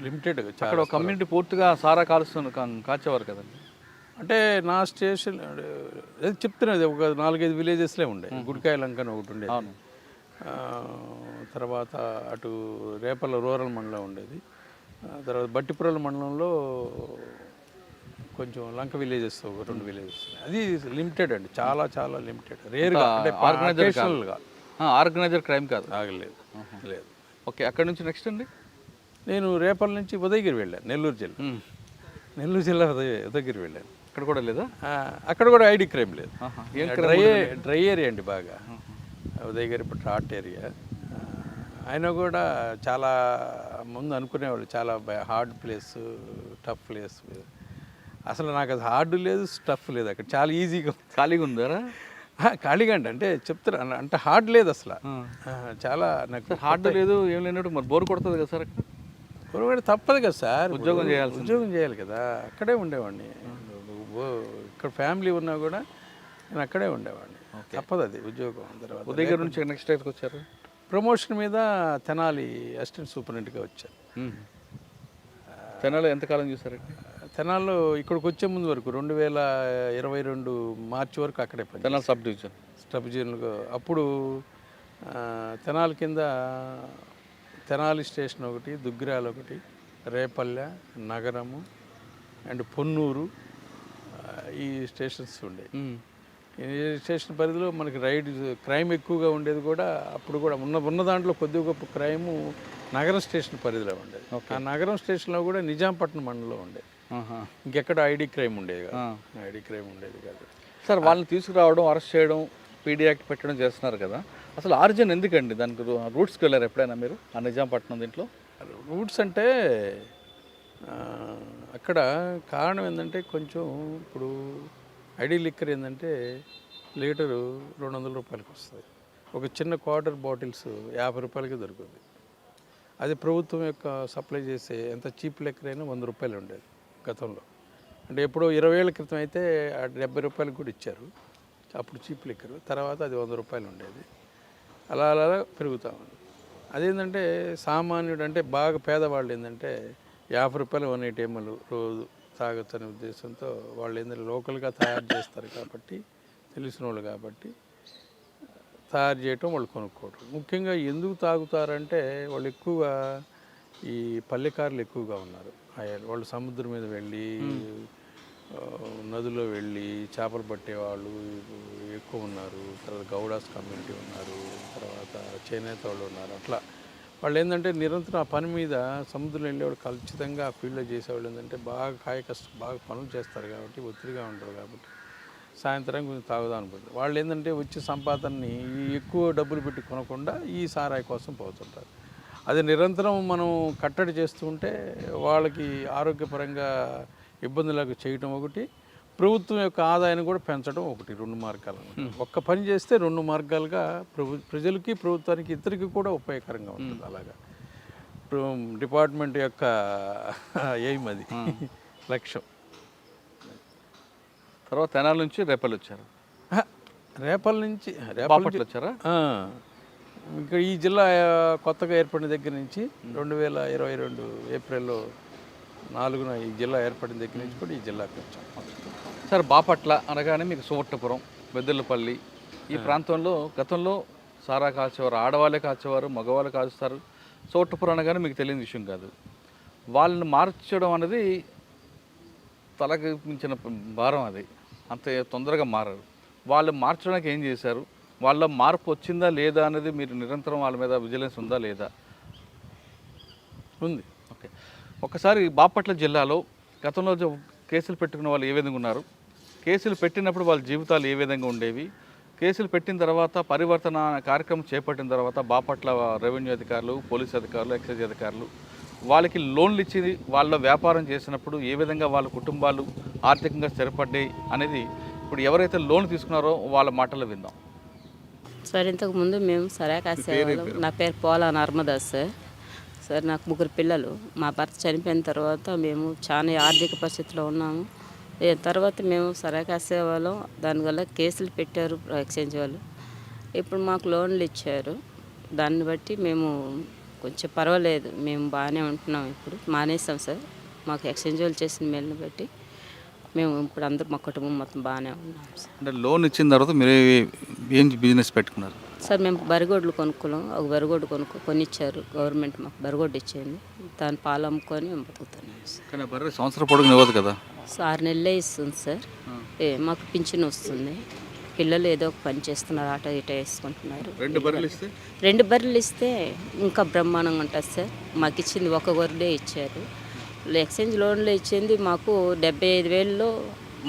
Speaker 3: లిమిటెడ్.
Speaker 2: అక్కడ కమ్యూనిటీ పూర్తిగా సారా కాల్చేవారు కదండి.
Speaker 3: అంటే నా స్టేషన్ చెప్తున్నది ఒక 4-5 విలేజెస్లే ఉండే. గుడికాయ లంకని ఒకటి ఉండేది, తర్వాత అటు రేపల్ల రూరల్ మండలం ఉండేది, తర్వాత బట్టిపురల మండలంలో కొంచెం లంక విలేజెస్ ఒక 2 విలేజెస్. అది లిమిటెడ్ అండి, చాలా లిమిటెడ్, రేర్గా. అంటే
Speaker 2: ఆర్గనైజర్ క్రైమ్ కాదు,
Speaker 3: ఆగలేదు లేదు.
Speaker 2: ఓకే, అక్కడ నుంచి నెక్స్ట్ అండి
Speaker 3: నేను రేపల్ల నుంచి ఉదయగిరి వెళ్ళాను, నెల్లూరు జిల్లా ఉదయగిరి వెళ్ళాను.
Speaker 2: అక్కడ కూడా లేదా?
Speaker 3: అక్కడ కూడా ఐడి క్రైమ్ లేదు, డ్రై ఏరియా అండి బాగా. ఉదయగిరి ఇప్పుడు హాట్ ఏరియా. ఆయన కూడా చాలా ముందు అనుకునేవాళ్ళు చాలా హార్డ్ ప్లేస్, టఫ్ ప్లేస్. అసలు నాకు అది హార్డ్ లేదు, టఫ్ లేదు, అక్కడ చాలా ఈజీగా
Speaker 2: ఖాళీగా ఉందారా?
Speaker 3: ఖాళీగా అంటే చెప్తారు, అంటే హార్డ్ లేదు అసలు. చాలా నాకు
Speaker 2: హార్డ్ లేదు, ఏం లేనట్టు మరి బోర్ కొడుతుంది కదా సార్? అక్కడ
Speaker 3: బోర్ కూడా తప్పదు కదా సార్,
Speaker 2: ఉద్యోగం
Speaker 3: చేయాలి కదా. అక్కడే ఉండేవాడిని, ఇక్కడ ఫ్యామిలీ ఉన్నా కూడా నేను అక్కడే ఉండేవాడిని, తప్పదు అది ఉద్యోగం. తర్వాత
Speaker 2: ఉదయగిరి నుంచి నెక్స్ట్ టైంకి వచ్చారు?
Speaker 3: ప్రమోషన్ మీద తెనాలి అసిస్టెంట్ సూపరింటెండెంట్గా వచ్చాను.
Speaker 2: తెనాలి ఎంతకాలం చూసారండి?
Speaker 3: తెనాల్లో ఇక్కడికి వచ్చే ముందు వరకు 2022 మార్చి వరకు అక్కడే పని.
Speaker 2: తెనాలి సబ్ డివిజన్గా.
Speaker 3: అప్పుడు తెనాలి కింద తెనాలి స్టేషన్ ఒకటి, దుగ్గిరాలు ఒకటి, రేపల్లె, నగరము అండ్ పొన్నూరు, ఈ స్టేషన్స్ ఉండే. ఈ స్టేషన్ పరిధిలో మనకి క్రైమ్ ఎక్కువగా ఉండేది కూడా అప్పుడు కూడా ఉన్న దాంట్లో కొద్దిగా గొప్ప క్రైము నగరం స్టేషన్ పరిధిలో ఉండేది. ఆ నగరం స్టేషన్లో కూడా నిజాంపట్నం మండలంలో ఉండేది. ఇంకెక్కడ ఐడి క్రైమ్ ఉండేది కాదు.
Speaker 2: సార్ వాళ్ళని తీసుకురావడం, అరెస్ట్ చేయడం, పీడీ యాక్ట్ పెట్టడం చేస్తున్నారు కదా, అసలు ఆరిజిన్ ఎందుకండి? దానికి రూట్స్కి వెళ్ళారు ఎప్పుడైనా మీరు? ఆ నిజాంపట్నం దీంట్లో
Speaker 3: రూట్స్ అంటే అక్కడ కారణం ఏంటంటే కొంచెం ఇప్పుడు ఐడి లిక్కర్ ఏంటంటే లీటరు 200 రూపాయలకి వస్తుంది. ఒక చిన్న క్వార్టర్ బాటిల్స్ 50 రూపాయలకి దొరుకుతుంది. అది ప్రభుత్వం యొక్క సప్లై చేసే ఎంత చీప్ లిక్కర్ అయినా 100 రూపాయలు ఉండేది గతంలో. అంటే ఎప్పుడో 20 ఏళ్ల క్రితం అయితే 70 రూపాయలకు కూడా ఇచ్చారు అప్పుడు చీప్ లిక్కర్. తర్వాత అది 100 రూపాయలు ఉండేది. అలా పెరుగుతూ ఉంది. అదేంటంటే సామాన్యుడు అంటే బాగా పేదవాళ్ళు ఏంటంటే 50 రూపాయలు 180 ml రోజు తాగొచ్చనే ఉద్దేశంతో వాళ్ళు ఏంటంటే లోకల్గా తయారు చేస్తారు కాబట్టి, తెలిసిన వాళ్ళు కాబట్టి తయారు చేయటం, వాళ్ళు కొనుక్కోవడం. ముఖ్యంగా ఎందుకు తాగుతారంటే వాళ్ళు ఎక్కువగా ఈ పల్లెకారులు ఎక్కువగా ఉన్నారు. వాళ్ళు సముద్రం మీద వెళ్ళి, నదిలో వెళ్ళి చేపలు పట్టేవాళ్ళు ఎక్కువ ఉన్నారు. తర్వాత గౌడాస్ కమ్యూనిటీ ఉన్నారు, తర్వాత చేనేత వాళ్ళు ఉన్నారు. అట్లా వాళ్ళు ఏంటంటే నిరంతరం ఆ పని మీద సముద్రం వెళ్ళేవాళ్ళు ఖచ్చితంగా ఆ ఫీల్డ్లో చేసేవాళ్ళు ఏంటంటే బాగా బాగా పనులు చేస్తారు కాబట్టి, ఒత్తిడిగా ఉంటారు కాబట్టి సాయంత్రం కొంచెం తాగుదాం అనుకుంటారు. వాళ్ళు ఏంటంటే వచ్చే సంపాదనని ఎక్కువ డబ్బులు పెట్టి కొనకుండా ఈ సారాయి కోసం పోతుంటారు. అది నిరంతరం మనం కట్టడి చేస్తూ ఉంటే వాళ్ళకి ఆరోగ్యపరంగా ఇబ్బందులకు చేయటం ఒకటి, ప్రభుత్వం యొక్క ఆదాయాన్ని కూడా పెంచడం ఒకటి. 2 మార్గాలు. ఒక్క పని చేస్తే 2 మార్గాలుగా ప్రజలకి, ప్రభుత్వానికి, ఇద్దరికి కూడా ఉపయోగకరంగా ఉంటుంది. అలాగా డిపార్ట్మెంట్ యొక్క ఎయిమ్, అది లక్ష్యం.
Speaker 2: తర్వాత తెనాలి నుంచి రేపల్లి వచ్చారు?
Speaker 3: రేపల్లి నుంచి
Speaker 2: వచ్చారా?
Speaker 3: ఇంకా ఈ జిల్లా కొత్తగా ఏర్పడిన దగ్గర నుంచి 2022 ఏప్రిల్లో 4న ఈ జిల్లా ఏర్పడిన దగ్గర నుంచి కూడా ఈ జిల్లాకి వచ్చాం.
Speaker 2: సార్ బాపట్ల అనగానే మీకు సువట్టపురం, బెద్దెలపల్లి ఈ ప్రాంతంలో గతంలో సారా కాల్చేవారు, ఆడవాళ్ళే కాల్చేవారు, మగవాళ్ళు కాల్స్తారు. సువట్టపురం అనగానే మీకు తెలియని విషయం కాదు. వాళ్ళని మార్చడం అనేది తలకి మించిన భారం, అది అంత తొందరగా మారరు. వాళ్ళు మార్చడానికి ఏం చేశారు, వాళ్ళ మార్పు వచ్చిందా లేదా అనేది మీరు నిరంతరం వాళ్ళ మీద విజిలెన్స్ ఉందా లేదా?
Speaker 3: ఉంది.
Speaker 2: ఓకే. ఒకసారి బాపట్ల జిల్లాలో గతంలో కేసులు పెట్టుకున్న వాళ్ళు ఏ విధంగా ఉన్నారు, కేసులు పెట్టినప్పుడు వాళ్ళ జీవితాలు ఏ విధంగా ఉండేవి, కేసులు పెట్టిన తర్వాత పరివర్తన కార్యక్రమం చేపట్టిన తర్వాత బాపట్ల రెవెన్యూ అధికారులు, పోలీస్ అధికారులు, ఎక్సైజ్ అధికారులు వాళ్ళకి లోన్లు ఇచ్చి వాళ్ళ వ్యాపారం చేసినప్పుడు ఏ విధంగా వాళ్ళ కుటుంబాలు ఆర్థికంగా స్థిరపడ్డాయి అనేది ఇప్పుడు ఎవరైతే లోన్ తీసుకున్నారో వాళ్ళ మాటలు విందాం.
Speaker 4: సార్ ఇంతకుముందు మేము సరాకాసేవాళ్ళం. నా పేరు పోలా నర్మదా సార్. సార్ నాకు 3 పిల్లలు. మా భర్త చనిపోయిన తర్వాత మేము చాలా ఆర్థిక పరిస్థితిలో ఉన్నాము. తర్వాత మేము సరాకాసేవాళ్ళం. దానివల్ల కేసులు పెట్టారు ఎక్స్చేంజ్ వాళ్ళు. ఇప్పుడు మాకు లోన్లు ఇచ్చారు. దాన్ని బట్టి మేము కొంచెం పర్వాలేదు, మేము బాగానే ఉంటున్నాం. ఇప్పుడు మానేసాం సార్. మాకు ఎక్స్చేంజ్ వాళ్ళు చేసిన మేలుని బట్టి మేము ఇప్పుడు అందరూ మా కుటుంబం మొత్తం బాగానే ఉన్నాం సార్.
Speaker 2: అంటే లోన్ ఇచ్చిన తర్వాత మీరు ఏం బిజినెస్ పెట్టుకున్నారు?
Speaker 4: సార్ మేము బరిగొడ్లు కొనుక్కున్నాం. ఒక బరిగొడ్డు కొనిచ్చారు గవర్నమెంట్, మాకు బరిగొడ్డు ఇచ్చింది. దాని పాలు అమ్ముకొని మేము బతుకుతున్నాం సార్.
Speaker 2: కానీ బర్రె సంవత్సరం పొడుగు ఇవ్వదు కదా?
Speaker 4: 6 నెలలే ఇస్తుంది సార్. మాకు పింఛన్ వస్తుంది. పిల్లలు ఏదో ఒక పని చేస్తున్నారు, ఆటో ఇటో వేసుకుంటున్నారు.
Speaker 2: 2 బర్రెలు ఇస్తే
Speaker 4: 2 బర్రెలు ఇస్తే ఇంకా బ్రహ్మాండంగా ఉంటుంది సార్. మాకు ఇచ్చింది ఒక గొర్రెలే ఇచ్చారు. ఎక్స్చేంజ్ లోన్లో ఇచ్చింది మాకు 75,000లో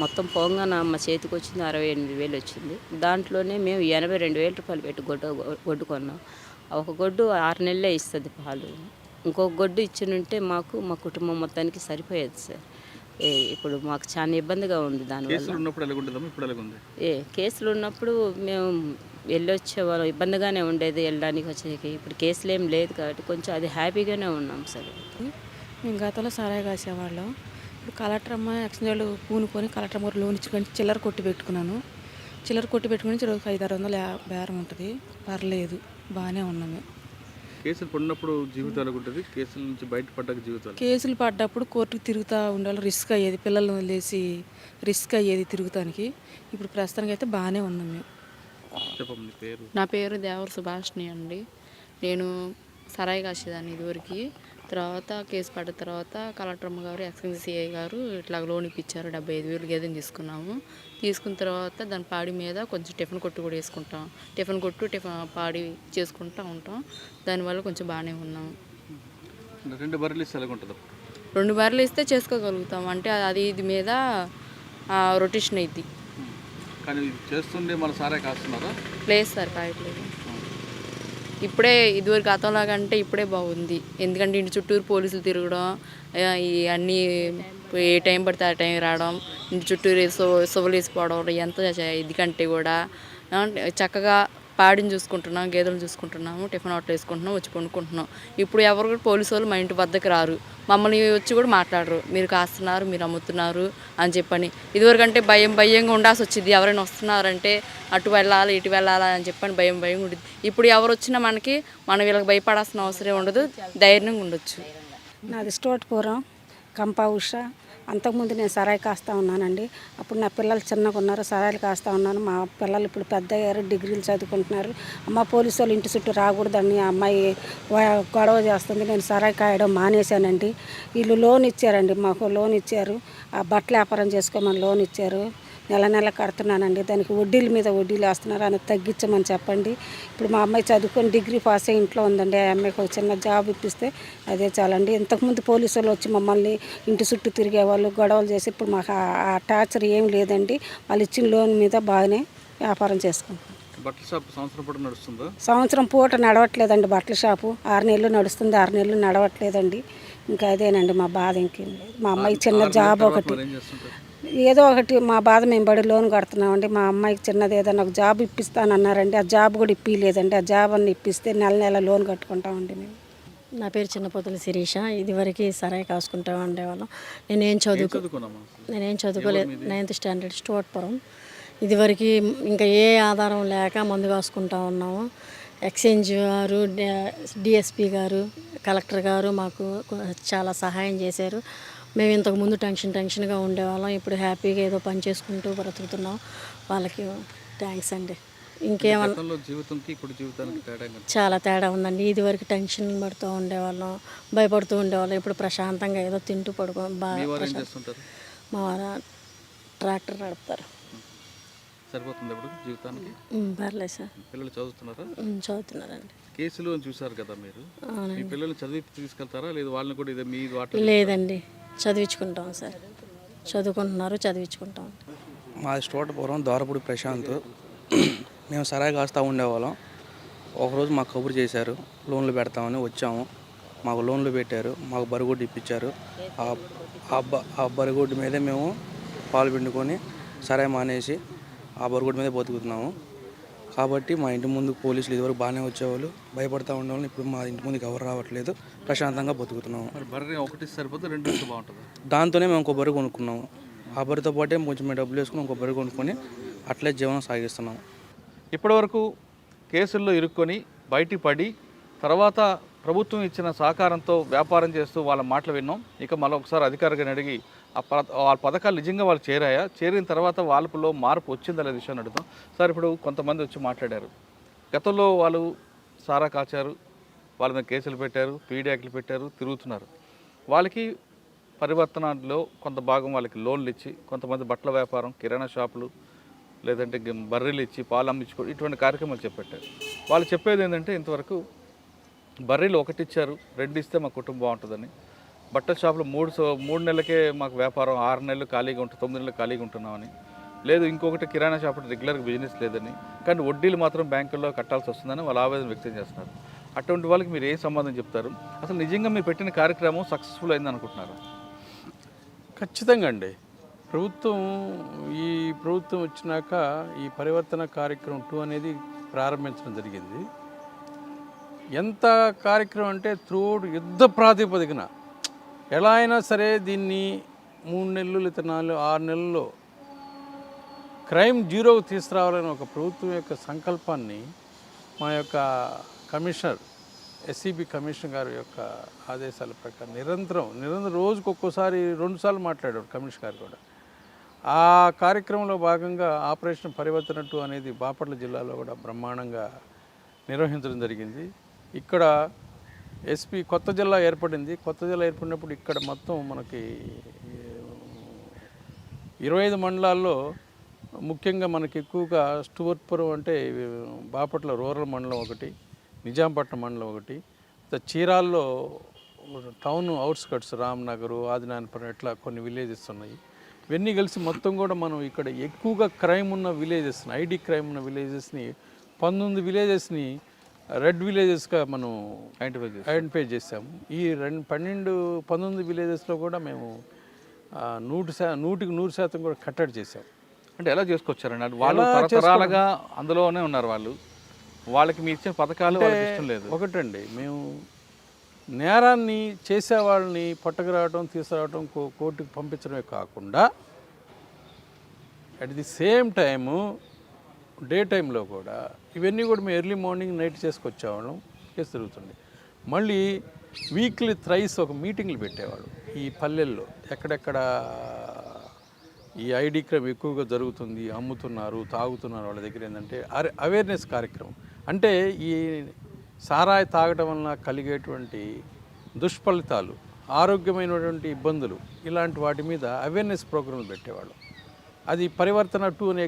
Speaker 4: మొత్తం పోగానే మా చేతికి వచ్చింది 68,000 వచ్చింది. దాంట్లోనే మేము 82,000 రూపాయలు పెట్టి గొడ్డు కొన్నాం. ఒక గొడ్డు 6 నెలలే ఇస్తుంది పాలు. ఇంకొక గొడ్డు ఇచ్చినుంటే మాకు మా కుటుంబం మొత్తానికి సరిపోయేది సార్. ఇప్పుడు మాకు చాలా ఇబ్బందిగా ఉంది దానివల్ల. కేసులు ఉన్నప్పుడు మేము వెళ్ళొచ్చేవాళ్ళం, ఇబ్బందిగానే ఉండేది వెళ్ళడానికి వచ్చేకి. ఇప్పుడు కేసులు ఏం లేదు కాబట్టి కొంచెం అది హ్యాపీగానే ఉన్నాం సార్.
Speaker 5: మేము గతంలో సరాయి కాసేవాళ్ళం. ఇప్పుడు కలెక్టర్ అమ్మ ఎక్స్చేంజ్ పూనుకొని కలెక్టర్ అమ్మ లోన్ ఇచ్చుకొని చిల్లర కొట్టి పెట్టుకున్నాను. చిల్లర కొట్టి పెట్టుకుని రోజుకి 500-600 బేరం ఉంటుంది. పర్లేదు, బాగానే ఉన్నాము.
Speaker 2: కేసులు పడినప్పుడు జీవితాలు ఉంటుంది, కేసుల నుంచి బయటపడ్డాక జీవితాలు.
Speaker 5: కేసులు పడ్డప్పుడు కోర్టుకు తిరుగుతూ ఉండాలి, రిస్క్ అయ్యేది, పిల్లల్ని వదిలేసి రిస్క్ అయ్యేది తిరుగుతానికి. ఇప్పుడు ప్రస్తుతానికి అయితే బాగానే ఉన్నాం మేము.
Speaker 2: చెప్పండి పేరు.
Speaker 6: నా పేరు దేవర సుభాష్ని అండి. నేను సరాయి కాసేదాన్ని ఇదివరకు. తర్వాత కేసు పడ్డ తర్వాత కలెక్టర్ అమ్మ గారు, ఎక్సైజ్ సిఐ గారు ఇట్లా లోన్ ఇప్పించారు. 75,000 గేదెని తీసుకున్నాము. తీసుకున్న తర్వాత దాని పాడి మీద కొంచెం టిఫిన్ కొట్టు కూడా వేసుకుంటాం. టిఫిన్ పాడి చేసుకుంటూ ఉంటాం. దానివల్ల కొంచెం బాగానే ఉన్నాం.
Speaker 2: 2 బర్రెలు ఇస్తే ఎలా ఉంటుంది?
Speaker 6: 2 బర్రెలు ఇస్తే చేసుకోగలుగుతాం. అంటే అది ఇది మీద రొటేషన్ అయింది.
Speaker 2: కానీ చేస్తుండే మన సారే కాస్తున్నారా?
Speaker 6: లేదు సార్, కాయట్లేదు. ఇప్పుడే ఇదివరకు గతంలాగా అంటే ఇప్పుడే బాగుంది. ఎందుకంటే ఇంటి చుట్టూరు పోలీసులు తిరగడం, అన్నీ ఏ టైం పడితే ఆ టైం రావడం, ఇంటి చుట్టూరు సువలు వేసిపోవడం, ఎంత ఇది కంటే కూడా చక్కగా పాడిని చూసుకుంటున్నాం, గేదెలను చూసుకుంటున్నాము, టిఫిన్ ఆటో వేసుకుంటున్నాం, వచ్చి పండుకుంటున్నాం. ఇప్పుడు ఎవరు కూడా పోలీసు వాళ్ళు మా ఇంటి వద్దకు రారు, మమ్మల్ని వచ్చి కూడా మాట్లాడరు. మీరు కాస్తున్నారు, మీరు అమ్ముతున్నారు అని చెప్పని. ఇదివరకంటే భయంగా ఉండాల్సి వచ్చింది. ఎవరైనా వస్తున్నారంటే అటు వెళ్ళాలి ఇటు వెళ్ళాలి అని చెప్పని భయంగా ఉండేది. ఇప్పుడు ఎవరు వచ్చినా మనం వీళ్ళకి భయపడాల్సిన అవసరం ఉండదు, ధైర్యంగా ఉండొచ్చు.
Speaker 7: నాది స్టోట్పురం కంపా ఉష. అంతకుముందు నేను సరాయి కాస్తూ ఉన్నానండి. అప్పుడు నా పిల్లలు చిన్నగా ఉన్నారు, సరాయిలు కాస్తూ ఉన్నాను. మా పిల్లలు ఇప్పుడు పెద్ద అయ్యారు, డిగ్రీలు చదువుకుంటున్నారు. అమ్మ పోలీసు వాళ్ళు ఇంటి చుట్టూ రాకూడదని ఆ అమ్మాయి గొడవ చేస్తుంది. నేను సరాయి కాయడం మానేశానండి. వీళ్ళు లోన్ ఇచ్చారండి, మాకు లోన్ ఇచ్చారు. ఆ బట్టల వ్యాపారం చేసుకోమని లోన్ ఇచ్చారు. నెల కడుతున్నానండి. దానికి వడ్డీల మీద వడ్డీలు వేస్తున్నారు, అని తగ్గించమని చెప్పండి. ఇప్పుడు మా అమ్మాయి చదువుకొని డిగ్రీ పాస్ అయ్యి ఇంట్లో ఉందండి. ఆ అమ్మాయికి ఒక చిన్న జాబ్ ఇప్పిస్తే అదే చాలండి. ఇంతకుముందు పోలీసు వాళ్ళు వచ్చి మమ్మల్ని ఇంటి చుట్టూ తిరిగేవాళ్ళు, గొడవలు చేసి. ఇప్పుడు మాకు ఆ టార్చర్ ఏం లేదండి. వాళ్ళు ఇచ్చిన లోన్ మీద బాగానే వ్యాపారం చేసుకుంటాం.
Speaker 2: బట్టల షాప్ సంవత్సరం పూట నడుస్తుందా?
Speaker 7: సంవత్సరం పూట నడవట్లేదండి బట్టల షాపు. 6 నెలలు నడుస్తుంది, 6 నెలలు నడవట్లేదండి. ఇంకా అదేనండి మా బాధ, ఇంకేం లేదు. మా అమ్మాయికి చిన్న జాబ్ ఒకటి, ఏదో ఒకటి మా బాధ. మేము బడి లోన్ కడుతున్నామండి. మా అమ్మాయికి చిన్నది ఏదైనా ఒక జాబ్ ఇప్పిస్తానన్నారండి. ఆ జాబ్ కూడా ఇప్పిలేదండి. ఆ జాబ్ అన్ని ఇప్పిస్తే నెల లోన్ కట్టుకుంటామండి మేము.
Speaker 8: నా పేరు చిన్నపోతుల శిరీష. ఇదివరకు సరాయి కాసుకుంటా ఉండేవాళ్ళం. నేనేం చదువుకోలేదు. 9th standard స్టోట్పురం. ఇదివరకు ఇంకా ఏ ఆధారం లేక మందు కాసుకుంటా ఉన్నాము. ఎక్స్చేంజ్ గారు, డిఎస్పి గారు, కలెక్టర్ గారు మాకు చాలా సహాయం చేశారు. మేము ఇంతకుముందు టెన్షన్గా ఉండేవాళ్ళం. ఇప్పుడు హ్యాపీగా ఏదో పని చేసుకుంటూ బ్రతుకుతున్నాం. వాళ్ళకి థ్యాంక్స్ అండి. ఇంకేమన్నా చాలా తేడా ఉందండి. ఇదివరకు టెన్షన్ పడుతూ ఉండేవాళ్ళం, భయపడుతూ ఉండేవాళ్ళం. ఇప్పుడు ప్రశాంతంగా ఏదో తింటూ మా వారు ట్రాక్టర్ నడుపుతారు.
Speaker 2: సరిపోతుంది ఇప్పుడు జీవితానికి?
Speaker 8: పర్లేదు సార్.
Speaker 2: పిల్లలు చదువుతున్నారా?
Speaker 8: చదువుతున్నారండి.
Speaker 2: కేసులు అని చూసారు కదా మీరు, మీ
Speaker 8: అవునండి.
Speaker 2: పిల్లల్ని చదివి తీసుకెళ్తారా లేదు వాళ్ళని కూడా ఇదే మీ వాటి?
Speaker 8: లేదండి, చదివించుకుంటాం సార్. చదువుకుంటున్నారు, చదివించుకుంటాం.
Speaker 9: మాది స్టోటపురం, దోరపూడి ప్రశాంత్. మేము సరాయి కాస్తా ఉండేవాళ్ళం. ఒకరోజు మాకు కబురు చేశారు, లోన్లు పెడతామని వచ్చాము. మాకు లోన్లు పెట్టారు, మాకు బరిగొడ్డు ఇప్పించారు. ఆ బరిగొడ్డు మీదే మేము పాలు పిండుకొని సరాయి మానేసి ఆ బరిగొడ్డు మీదే బతుకుతున్నాము. కాబట్టి మా ఇంటి ముందు పోలీసులు ఇదివరకు బాగానే వచ్చేవాళ్ళు, భయపడతా ఉండేవాళ్ళు. ఇప్పుడు మా ఇంటి ముందుకు ఎవరు రావట్లేదు, ప్రశాంతంగా బతుకుతున్నాము.
Speaker 2: మరి బర్రె ఒకటి సరిపోతే రెండు ఇస్తే బాగుంటుంది.
Speaker 9: దాంతోనే మేము ఇంకో బర్రె కొనుక్కున్నాము. ఆ బర్రెతో పాటే కొంచెం మేము డబ్బులు వేసుకుని ఇంకో బర్రె కొనుక్కొని అట్లే జీవనం సాగిస్తున్నాము.
Speaker 2: ఇప్పటివరకు కేసుల్లో ఇరుక్కొని బయటికి పడి తర్వాత ప్రభుత్వం ఇచ్చిన సహకారంతో వ్యాపారం చేస్తూ వాళ్ళ మాటలు విన్నాం. ఇక మళ్ళీ ఒకసారి అధికారిగా అడిగి వాళ్ళ పథకాలు నిజంగా వాళ్ళు చేరాయా, చేరిన తర్వాత వాళ్ళలో మార్పు వచ్చిందా లేదా విషయాన్ని అడుగుతాం. సార్, ఇప్పుడు కొంతమంది వచ్చి మాట్లాడారు, గతంలో వాళ్ళు సారా కాచారు, వాళ్ళ మీద కేసులు పెట్టారు, పీడీ యాక్ట్లు పెట్టారు, తిరుగుతున్నారు. వాళ్ళకి పరివర్తనలో కొంత భాగం వాళ్ళకి లోన్లు ఇచ్చి, కొంతమంది బట్టల వ్యాపారం, కిరాణా షాపులు, లేదంటే బర్రెలు ఇచ్చి పాలు అమ్మించుకో, ఇటువంటి కార్యక్రమాలు చెప్పారు. వాళ్ళు చెప్పేది ఏంటంటే ఇంతవరకు బర్రెలు ఒకటి ఇచ్చారు, రెండు ఇస్తే మా కుటుంబం బాగుంటుందని. బట్టల షాపులు మూడు నెలలకే మాకు వ్యాపారం, 6 నెలలు ఖాళీగా ఉంటుంది, 9 నెలలు ఖాళీగా ఉంటున్నామని. లేదు, ఇంకొకటి కిరాణా షాపు రెగ్యులర్గా బిజినెస్ లేదని, కానీ వడ్డీలు మాత్రం బ్యాంకుల్లో కట్టాల్సి వస్తుందని వాళ్ళు ఆవేదన వ్యక్తం చేస్తున్నారు. అటువంటి వాళ్ళకి మీరు ఏం సంబంధం చెప్తారు? అసలు నిజంగా మీరు పెట్టిన కార్యక్రమం సక్సెస్ఫుల్ అయింది అనుకుంటున్నారు?
Speaker 3: ఖచ్చితంగా అండి. ఈ ప్రభుత్వం వచ్చినాక ఈ పరివర్తన కార్యక్రమం 2 అనేది ప్రారంభించడం జరిగింది. ఎంత కార్యక్రమం అంటే త్రూఅవుట్ యుద్ధ ప్రాతిపదికన ఎలా అయినా సరే దీన్ని 3 నెలలు లేదా 6 నెలల్లో క్రైమ్ జీరోకు తీసుకురావాలని ఒక ప్రభుత్వం యొక్క సంకల్పాన్ని మా యొక్క కమిషనర్, ఎస్సీబీ కమిషనర్ గారి యొక్క ఆదేశాల ప్రకారం నిరంతరం రోజుకు ఒక్కోసారి 2 సార్లు మాట్లాడారు కమిషనర్ గారు కూడా. ఆ కార్యక్రమంలో భాగంగా ఆపరేషన్ పరివర్తన 2 అనేది బాపట్ల జిల్లాలో కూడా బ్రహ్మాండంగా నిర్వహించడం జరిగింది. ఇక్కడ ఎస్పీ కొత్త జిల్లా ఏర్పడింది. కొత్త జిల్లా ఏర్పడినప్పుడు ఇక్కడ మొత్తం మనకి 25 మండలాల్లో ముఖ్యంగా మనకి ఎక్కువగా స్టూవర్ట్పురం అంటే బాపట్ల రూరల్ మండలం ఒకటి, నిజాంపట్నం మండలం ఒకటి, చీరాల్లో టౌన్ అవుట్స్కట్స్ రామ్నగరు, ఆదినాయనపురం, ఇట్లా కొన్ని విలేజెస్ ఉన్నాయి. ఇవన్నీ కలిసి మొత్తం కూడా మనం ఇక్కడ ఎక్కువగా క్రైమ్ ఉన్న విలేజెస్ని, ఐడి క్రైమ్ ఉన్న విలేజెస్ని 19 విలేజెస్ని రెడ్ విలేజెస్గా మనం ఐడెంటిఫై చేసాము. ఈ 19 విలేజెస్లో కూడా మేము 100% కూడా కట్టడి చేసాం.
Speaker 2: అంటే ఎలా చేసుకొచ్చారండి? వాళ్ళు తరతరాలుగా అందులోనే ఉన్నారు, వాళ్ళకి మీ ఇచ్చిన పథకాలు వాళ్ళకి ఇష్టం లేదు.
Speaker 3: ఒకటండి, మేము నేరాన్ని చేసే వాళ్ళని పట్టుకురావడం, తీసుకురావడం, కోర్టుకు పంపించడమే కాకుండా at the same time day టైంలో కూడా ఇవన్నీ కూడా మేము ఎర్లీ మార్నింగ్ నైట్ చేసుకొచ్చేవాళ్ళం. కేసు తిరుగుతుంది. మళ్ళీ వీక్లీ థ్రైస్ ఒక మీటింగ్లు పెట్టేవాళ్ళు ఈ పల్లెల్లో, ఎక్కడెక్కడ ఈ ఐడి క్రైమ్ ఎక్కువగా జరుగుతుంది, అమ్ముతున్నారు, తాగుతున్నారు వాళ్ళ దగ్గర ఏంటంటే అవేర్నెస్ కార్యక్రమం. అంటే ఈ సారాయి తాగడం వలన కలిగేటువంటి దుష్ఫలితాలు, ఆరోగ్యమైనటువంటి ఇబ్బందులు, ఇలాంటి వాటి మీద అవేర్నెస్ ప్రోగ్రాంలు పెట్టేవాళ్ళు. అది పరివర్తన 2 అనే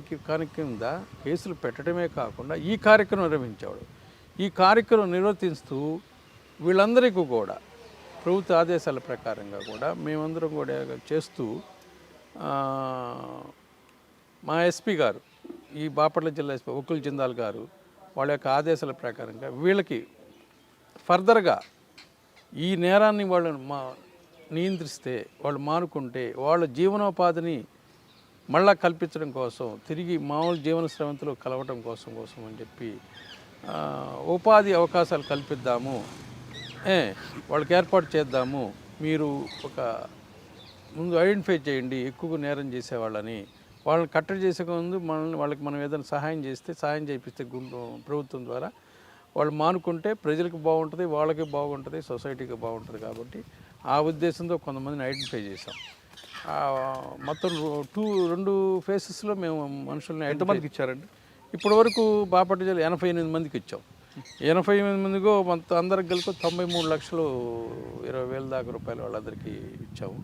Speaker 3: కింద కేసులు పెట్టడమే కాకుండా ఈ కార్యక్రమం నిర్వహించేవాడు. ఈ కార్యక్రమం నిర్వర్తిస్తూ వీళ్ళందరికీ కూడా ప్రభుత్వ ఆదేశాల ప్రకారంగా కూడా మేమందరం కూడా చేస్తూ మా ఎస్పీ గారు, ఈ బాపట్ల జిల్లా ఎస్పీ ఒకుల్ జిందాల్ గారు, వాళ్ళ యొక్క ఆదేశాల ప్రకారంగా వీళ్ళకి ఫర్దర్గా ఈ నేరాన్ని వాళ్ళు నియంత్రిస్తే, వాళ్ళు మానుకుంటే వాళ్ళ జీవనోపాధిని మళ్ళా కల్పించడం కోసం, తిరిగి మామూలు జీవన స్రవంతిలో కలవటం కోసం అని చెప్పి ఉపాధి అవకాశాలు కల్పిద్దాము, వాళ్ళకి ఏర్పాటు చేద్దాము. మీరు ముందు ఐడెంటిఫై చేయండి ఎక్కువగా నేరం చేసేవాళ్ళని, వాళ్ళని కట్టడి చేసే ముందు వాళ్ళకి మనం ఏదైనా సహాయం చేయిస్తే ప్రభుత్వం ద్వారా వాళ్ళు మానుకుంటే ప్రజలకు బాగుంటుంది, వాళ్ళకి బాగుంటుంది, సొసైటీకి బాగుంటుంది. కాబట్టి ఆ ఉద్దేశంతో కొంతమందిని ఐడెంటిఫై చేసాం. మొత్తం 2 ఫేసెస్లో మేము మనుషుల్ని ఎంతమందికి ఇచ్చారండి? ఇప్పటి వరకు బాపట్ల జిల్లా 88 మందికి ఇచ్చాం. 88 మందికో మొత్తం అందరికి కలిసి 93,20,000 దాకా రూపాయలు వాళ్ళందరికీ ఇచ్చాము.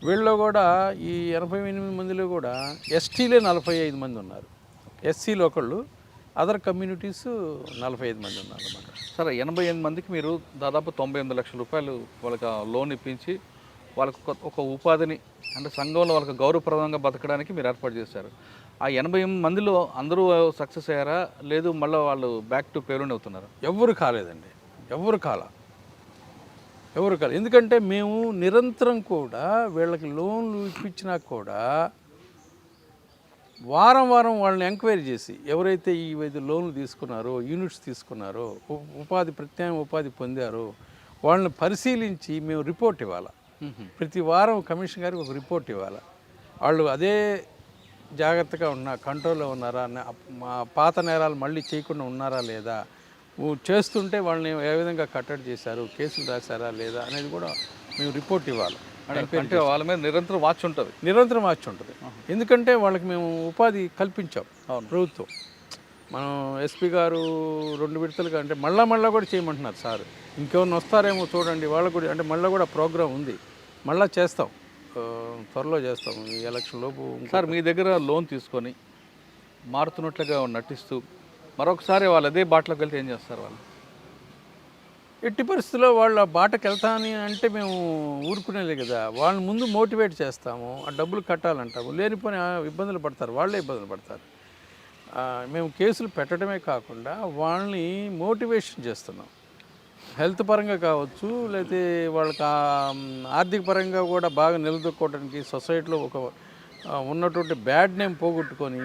Speaker 3: వీళ్ళలో కూడా ఈ 88 మందిలో కూడా ఎస్టీలే 45 మంది ఉన్నారు. ఎస్సీలు ఒకళ్ళు, అదర్ కమ్యూనిటీస్ 45 మంది ఉన్నారు అన్నమాట.
Speaker 2: సరే, 88 మందికి మీరు దాదాపు 98 లక్షల రూపాయలు వాళ్ళకి లోన్ ఇప్పించి వాళ్ళకు ఒక ఉపాధిని, అంటే సంఘంలో వాళ్ళకి గౌరవప్రదంగా బతకడానికి మీరు ఏర్పాటు చేశారు. ఆ 88 మందిలో అందరూ సక్సెస్ అయ్యారా, లేదు మళ్ళీ వాళ్ళు బ్యాక్ టు పేరుండి అవుతున్నారు?
Speaker 3: ఎవరు కాలేదండి, ఎవరు కాలేదు. ఎందుకంటే మేము నిరంతరం కూడా వీళ్ళకి లోన్లు ఇప్పించినా కూడా వారం వాళ్ళని ఎంక్వైరీ చేసి ఎవరైతే ఈ లోన్లు తీసుకున్నారో, యూనిట్స్ తీసుకున్నారో, ప్రత్యామ్నాయ ఉపాధి పొందారో వాళ్ళని పరిశీలించి మేము రిపోర్ట్ ఇవ్వాలి. ప్రతి వారం కమిషన్ గారికి ఒక రిపోర్ట్ ఇవ్వాలి. వాళ్ళు అదే జాగ్రత్తగా కంట్రోల్లో ఉన్నారా, మా పాత నేరాలు మళ్ళీ చేయకుండా ఉన్నారా లేదా, చేస్తుంటే వాళ్ళని ఏ విధంగా కట్టడి చేశారు, కేసులు రాశారా లేదా అనేది కూడా మేము రిపోర్ట్ ఇవ్వాలి.
Speaker 2: అంటే వాళ్ళ మీద నిరంతరం వాచ్ ఉంటుంది.
Speaker 3: ఎందుకంటే వాళ్ళకి మేము ఉపాధి కల్పించాం ప్రభుత్వం. మనం ఎస్పీ గారు 2 విడతలుగా, అంటే మళ్ళా కూడా చేయమంటున్నారు సార్. ఇంకెవరిని వస్తారేమో చూడండి, వాళ్ళకు కూడా, అంటే మళ్ళీ కూడా ప్రోగ్రాం ఉంది, మళ్ళీ చేస్తాం, త్వరలో చేస్తాం ఈ ఎలక్షన్ లోపు.
Speaker 2: సార్, మీ దగ్గర లోన్ తీసుకొని మారుతున్నట్లుగా నటిస్తూ మరొకసారి వాళ్ళు అదే బాటలోకి వెళ్తే ఏం చేస్తారు? వాళ్ళు
Speaker 3: ఎట్టి పరిస్థితుల్లో వాళ్ళ బాటకు వెళ్తాని అంటే మేము ఊరుకునేలే కదా. వాళ్ళని ముందు మోటివేట్ చేస్తాము, ఆ డబ్బులు కట్టాలంటాము, లేనిపోయిన ఇబ్బందులు పడతారు, వాళ్ళే ఇబ్బందులు పడతారు. మేము కేసులు పెట్టడమే కాకుండా వాళ్ళని మోటివేషన్ చేస్తున్నాం. హెల్త్ పరంగా కావచ్చు, లేకపోతే వాళ్ళకి ఆర్థిక పరంగా కూడా బాగా నిలదొక్కోవడానికి, సొసైటీలో ఒక ఉన్నటువంటి బ్యాడ్ నేమ్ పోగొట్టుకొని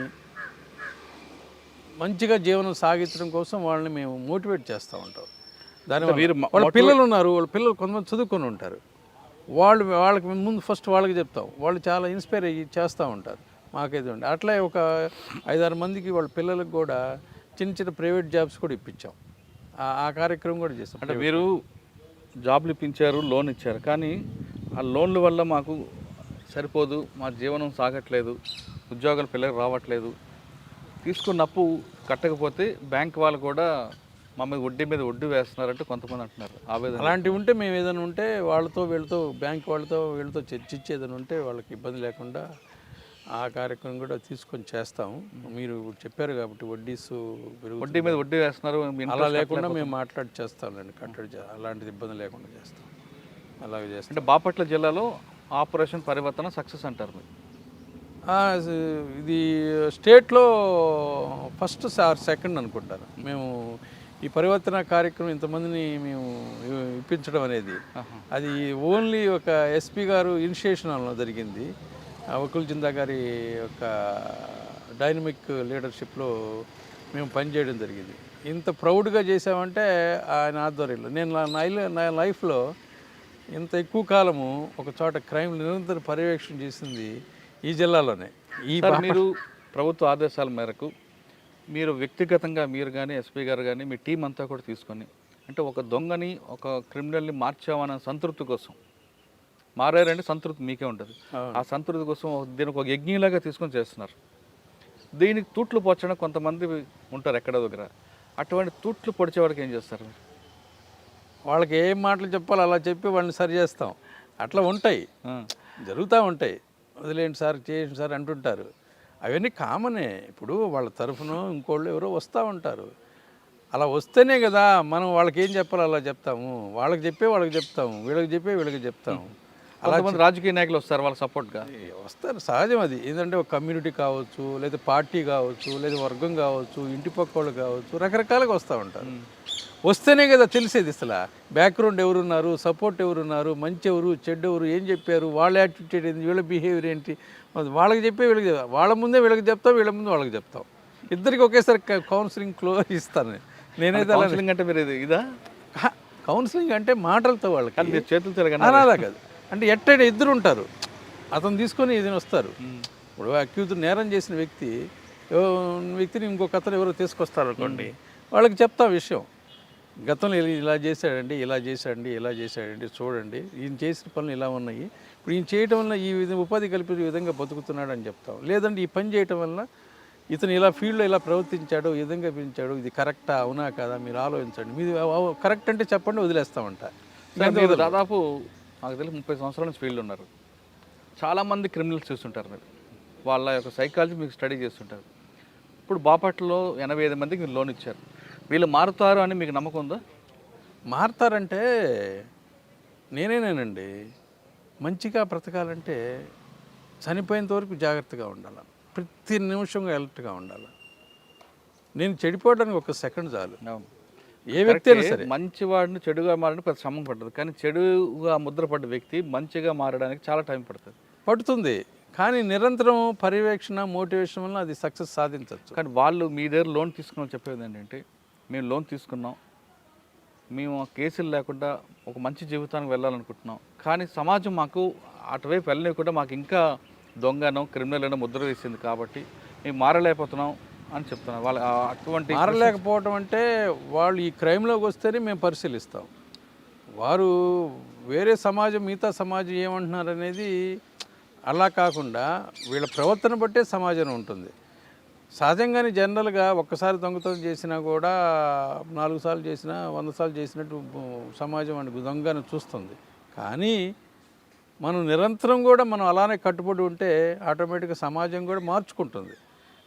Speaker 3: మంచిగా జీవనం సాగించడం కోసం వాళ్ళని మేము మోటివేట్ చేస్తూ ఉంటాం. దానివల్ల వాళ్ళ పిల్లలు ఉన్నారు, వాళ్ళ పిల్లలు కొంతమంది చదువుకొని ఉంటారు, వాళ్ళకి ముందు ఫస్ట్ వాళ్ళకి చెప్తాం, వాళ్ళు చాలా ఇన్స్పైర్ అయ్యి చేస్తూ ఉంటారు. మాకైతే ఉండే అట్లా ఒక 5-6 మందికి వాళ్ళ పిల్లలకు కూడా చిన్న ప్రైవేట్ జాబ్స్ కూడా ఇప్పించాం. ఆ కార్యక్రమం కూడా చేస్తాం.
Speaker 2: అంటే మీరు జాబ్లు ఇప్పించారు, లోన్ ఇచ్చారు, కానీ ఆ లోన్ల వల్ల మాకు సరిపోదు, మా జీవనం సాగట్లేదు, ఉద్యోగాలు పిల్లలకు రావట్లేదు, తీసుకున్న అప్పు కట్టకపోతే బ్యాంక్ వాళ్ళు కూడా మా మీద వడ్డీ వేస్తున్నారంటే కొంతమంది అంటున్నారు.
Speaker 3: అలాంటివి ఉంటే మేము ఏదైనా ఉంటే వీళ్ళతో బ్యాంక్ వీళ్ళతో చర్చించి ఏదైనా ఉంటే వాళ్ళకి ఇబ్బంది లేకుండా ఆ కార్యక్రమం కూడా తీసుకొని చేస్తాము. మీరు చెప్పారు కాబట్టి
Speaker 2: వడ్డీ మీద వడ్డీ వేస్తున్నారు,
Speaker 3: అలా లేకుండా మేము మాట్లాడి చేస్తామండి, కట్టడి అలాంటిది ఇబ్బంది లేకుండా చేస్తాం. అలాగే చేస్తాం.
Speaker 2: అంటే బాపట్ల జిల్లాలో ఆపరేషన్ పరివర్తన సక్సెస్ అంటారు మీరు?
Speaker 3: ఇది స్టేట్లో ఫస్ట్ సెకండ్ అనుకుంటారు. మేము ఈ పరివర్తన కార్యక్రమం ఇంతమందిని మేము ఇప్పించడం అనేది అది ఓన్లీ ఒక ఎస్పీ గారు ఇనిషియేషన్లో జరిగింది. వకుల్ జిందా గారి యొక్క డైనమిక్ లీడర్షిప్లో మేము పనిచేయడం జరిగింది. ఇంత ప్రౌడ్గా చేసామంటే ఆయన ఆధ్వర్యంలో. నేను నా లైఫ్లో ఇంత ఎక్కువ కాలము ఒక చోట క్రైమ్ నిరంతర పర్యవేక్షణ చేసింది ఈ జిల్లాలోనే.
Speaker 2: మీరు ప్రభుత్వ ఆదేశాల మేరకు మీరు వ్యక్తిగతంగా మీరు కానీ ఎస్పీ గారు కానీ మీ టీం అంతా కూడా తీసుకొని, అంటే ఒక దొంగని, ఒక క్రిమినల్ని మార్చామన్న సంతృప్తి కోసం, మారారంటే సంతృప్తి మీకే ఉంటుంది, ఆ సంతృప్తి కోసం దీనికి ఒక యజ్ఞలాగా తీసుకొని చేస్తున్నారు. దీనికి తూట్లు పొచ్చడం కొంతమంది ఉంటారు ఎక్కడ దగ్గర, అటువంటి తూట్లు పొడిచేవాడికి ఏం చేస్తారు మీరు?
Speaker 3: వాళ్ళకి ఏం మాటలు చెప్పాలో అలా చెప్పి వాళ్ళని సరి చేస్తాం. అట్లా ఉంటాయి, జరుగుతూ ఉంటాయి. వదిలేండి సార్, చేయండి సార్ అంటుంటారు. అవన్నీ కామనే. ఇప్పుడు వాళ్ళ తరఫున ఇంకోళ్ళు ఎవరో వస్తూ ఉంటారు. అలా వస్తేనే కదా మనం వాళ్ళకి ఏం చెప్పాలో అలా చెప్తాము. వాళ్ళకి చెప్తాము, వీళ్ళకి చెప్తాము.
Speaker 2: కొంతమంది రాజకీయ నాయకులు వస్తారు వాళ్ళ సపోర్ట్గా,
Speaker 3: వస్తారు, సహజం అది. ఏంటంటే ఒక కమ్యూనిటీ కావచ్చు, లేదా పార్టీ కావచ్చు, లేదా వర్గం కావచ్చు, ఇంటి పక్క వాళ్ళు కావచ్చు, రకరకాలుగా వస్తూ ఉంటారు. వస్తేనే కదా తెలిసేది అసలు బ్యాక్గ్రౌండ్ ఎవరున్నారు, సపోర్ట్ ఎవరున్నారు, మంచి ఎవరు, చెడ్డ ఎవరు, ఏం చెప్పారు, వాళ్ళ యాటిట్యూడ్ ఏంటి, వీళ్ళ బిహేవియర్ ఏంటి, వాళ్ళకి వీళ్ళకి వాళ్ళ ముందే వీళ్ళకి చెప్తాం, వీళ్ళ ముందు వాళ్ళకి చెప్తాం. ఇద్దరికి ఒకేసారి కౌన్సిలింగ్ క్లోజ్ ఇస్తాను నేనైతే.
Speaker 2: కౌన్సిలింగ్ అంటే మీరు ఇదా?
Speaker 3: కౌన్సిలింగ్ అంటే మాటలతో వాళ్ళకి,
Speaker 2: మీరు చేతులతో
Speaker 3: అలా కాదు. అంటే ఎట్టయినా ఇద్దరు ఉంటారు, అతను తీసుకొని ఇది వస్తారు. ఇప్పుడు అక్యూజ్ నేరం చేసిన వ్యక్తిని ఇంకొక అతను ఎవరో తీసుకొస్తారు అనుకోండి, వాళ్ళకి చెప్తా విషయం, గతంలో ఇలా చేశాడండి, ఇలా చేశాడండి, చూడండి ఈయన చేసిన పనులు ఇలా ఉన్నాయి, ఇప్పుడు ఈయన చేయటం వల్ల ఈ ఉపాధి కల్పించే విధంగా బతుకుతున్నాడు అని చెప్తాం. లేదంటే ఈ పని చేయటం వల్ల ఇతను ఇలా ఫీల్డ్లో ఇలా ప్రవర్తించాడు, ఈ విధంగా పెంచాడు, ఇది కరెక్టా అవునా కదా మీరు ఆలోచించండి, మీరు కరెక్ట్ అంటే చెప్పండి, వదిలేస్తామంట.
Speaker 2: దాదాపు నాకు తెలిసి 30 సంవత్సరాల నుంచి ఫీల్డ్ ఉన్నారు. చాలామంది క్రిమినల్స్ చూస్తుంటారు మీరు, వాళ్ళ యొక్క సైకాలజీ మీకు స్టడీ చేస్తుంటారు. ఇప్పుడు బాపట్లలో 85 మందికి మీరు లోన్ ఇచ్చారు. వీళ్ళు మారుతారు అని మీకు నమ్మకం ఉందా?
Speaker 3: మారతారంటే నేనేనండి. మంచిగా బ్రతకాలంటే చనిపోయేంత వరకు జాగ్రత్తగా ఉండాలి, ప్రతి నిమిషం అలర్ట్గా ఉండాలి. నేను చెడిపోవడానికి ఒక సెకండ్ చాలు. ఏ వ్యక్తి అయినా సరే
Speaker 2: మంచివాడిని చెడుగా మారడానికి పెద్ద శ్రమం పడుతుంది, కానీ చెడుగా ముద్రపడ్డ వ్యక్తి మంచిగా మారడానికి చాలా టైం
Speaker 3: పడుతుంది. కానీ నిరంతరం పర్యవేక్షణ, మోటివేషన్ వల్ల అది సక్సెస్ సాధించవచ్చు.
Speaker 2: కానీ వాళ్ళు మీ దగ్గర లోన్ తీసుకున్నాం చెప్పేది ఏంటంటే, మేము లోన్ తీసుకున్నాం, మేము కేసులు లేకుండా ఒక మంచి జీవితానికి వెళ్ళాలనుకుంటున్నాం, కానీ సమాజం మాకు అటువైపు వెళ్ళనివ్వకుండా మాకు ఇంకా దొంగనో క్రిమినల్ అనో ముద్ర వేసింది కాబట్టి మేము మారలేకపోతున్నాం అని చెప్తున్నారు. వాళ్ళు అటువంటి
Speaker 3: మారలేకపోవడం అంటే వాళ్ళు ఈ క్రైమ్లోకి వస్తేనే మేము పరిశీలిస్తాం. వారు వేరే సమాజం, మిగతా సమాజం ఏమంటున్నారు అనేది అలా కాకుండా వీళ్ళ ప్రవర్తన బట్టే సమాజం ఉంటుంది. సహజంగానే జనరల్గా ఒక్కసారి దొంగతనం చేసినా కూడా 4 సార్లు చేసినా 100 సార్లు చేసినట్టు సమాజం అని దొంగను చూస్తుంది. కానీ మనం నిరంతరం కూడా మనం అలానే కట్టుబడి ఉంటే ఆటోమేటిక్గా సమాజం కూడా మార్చుకుంటుంది.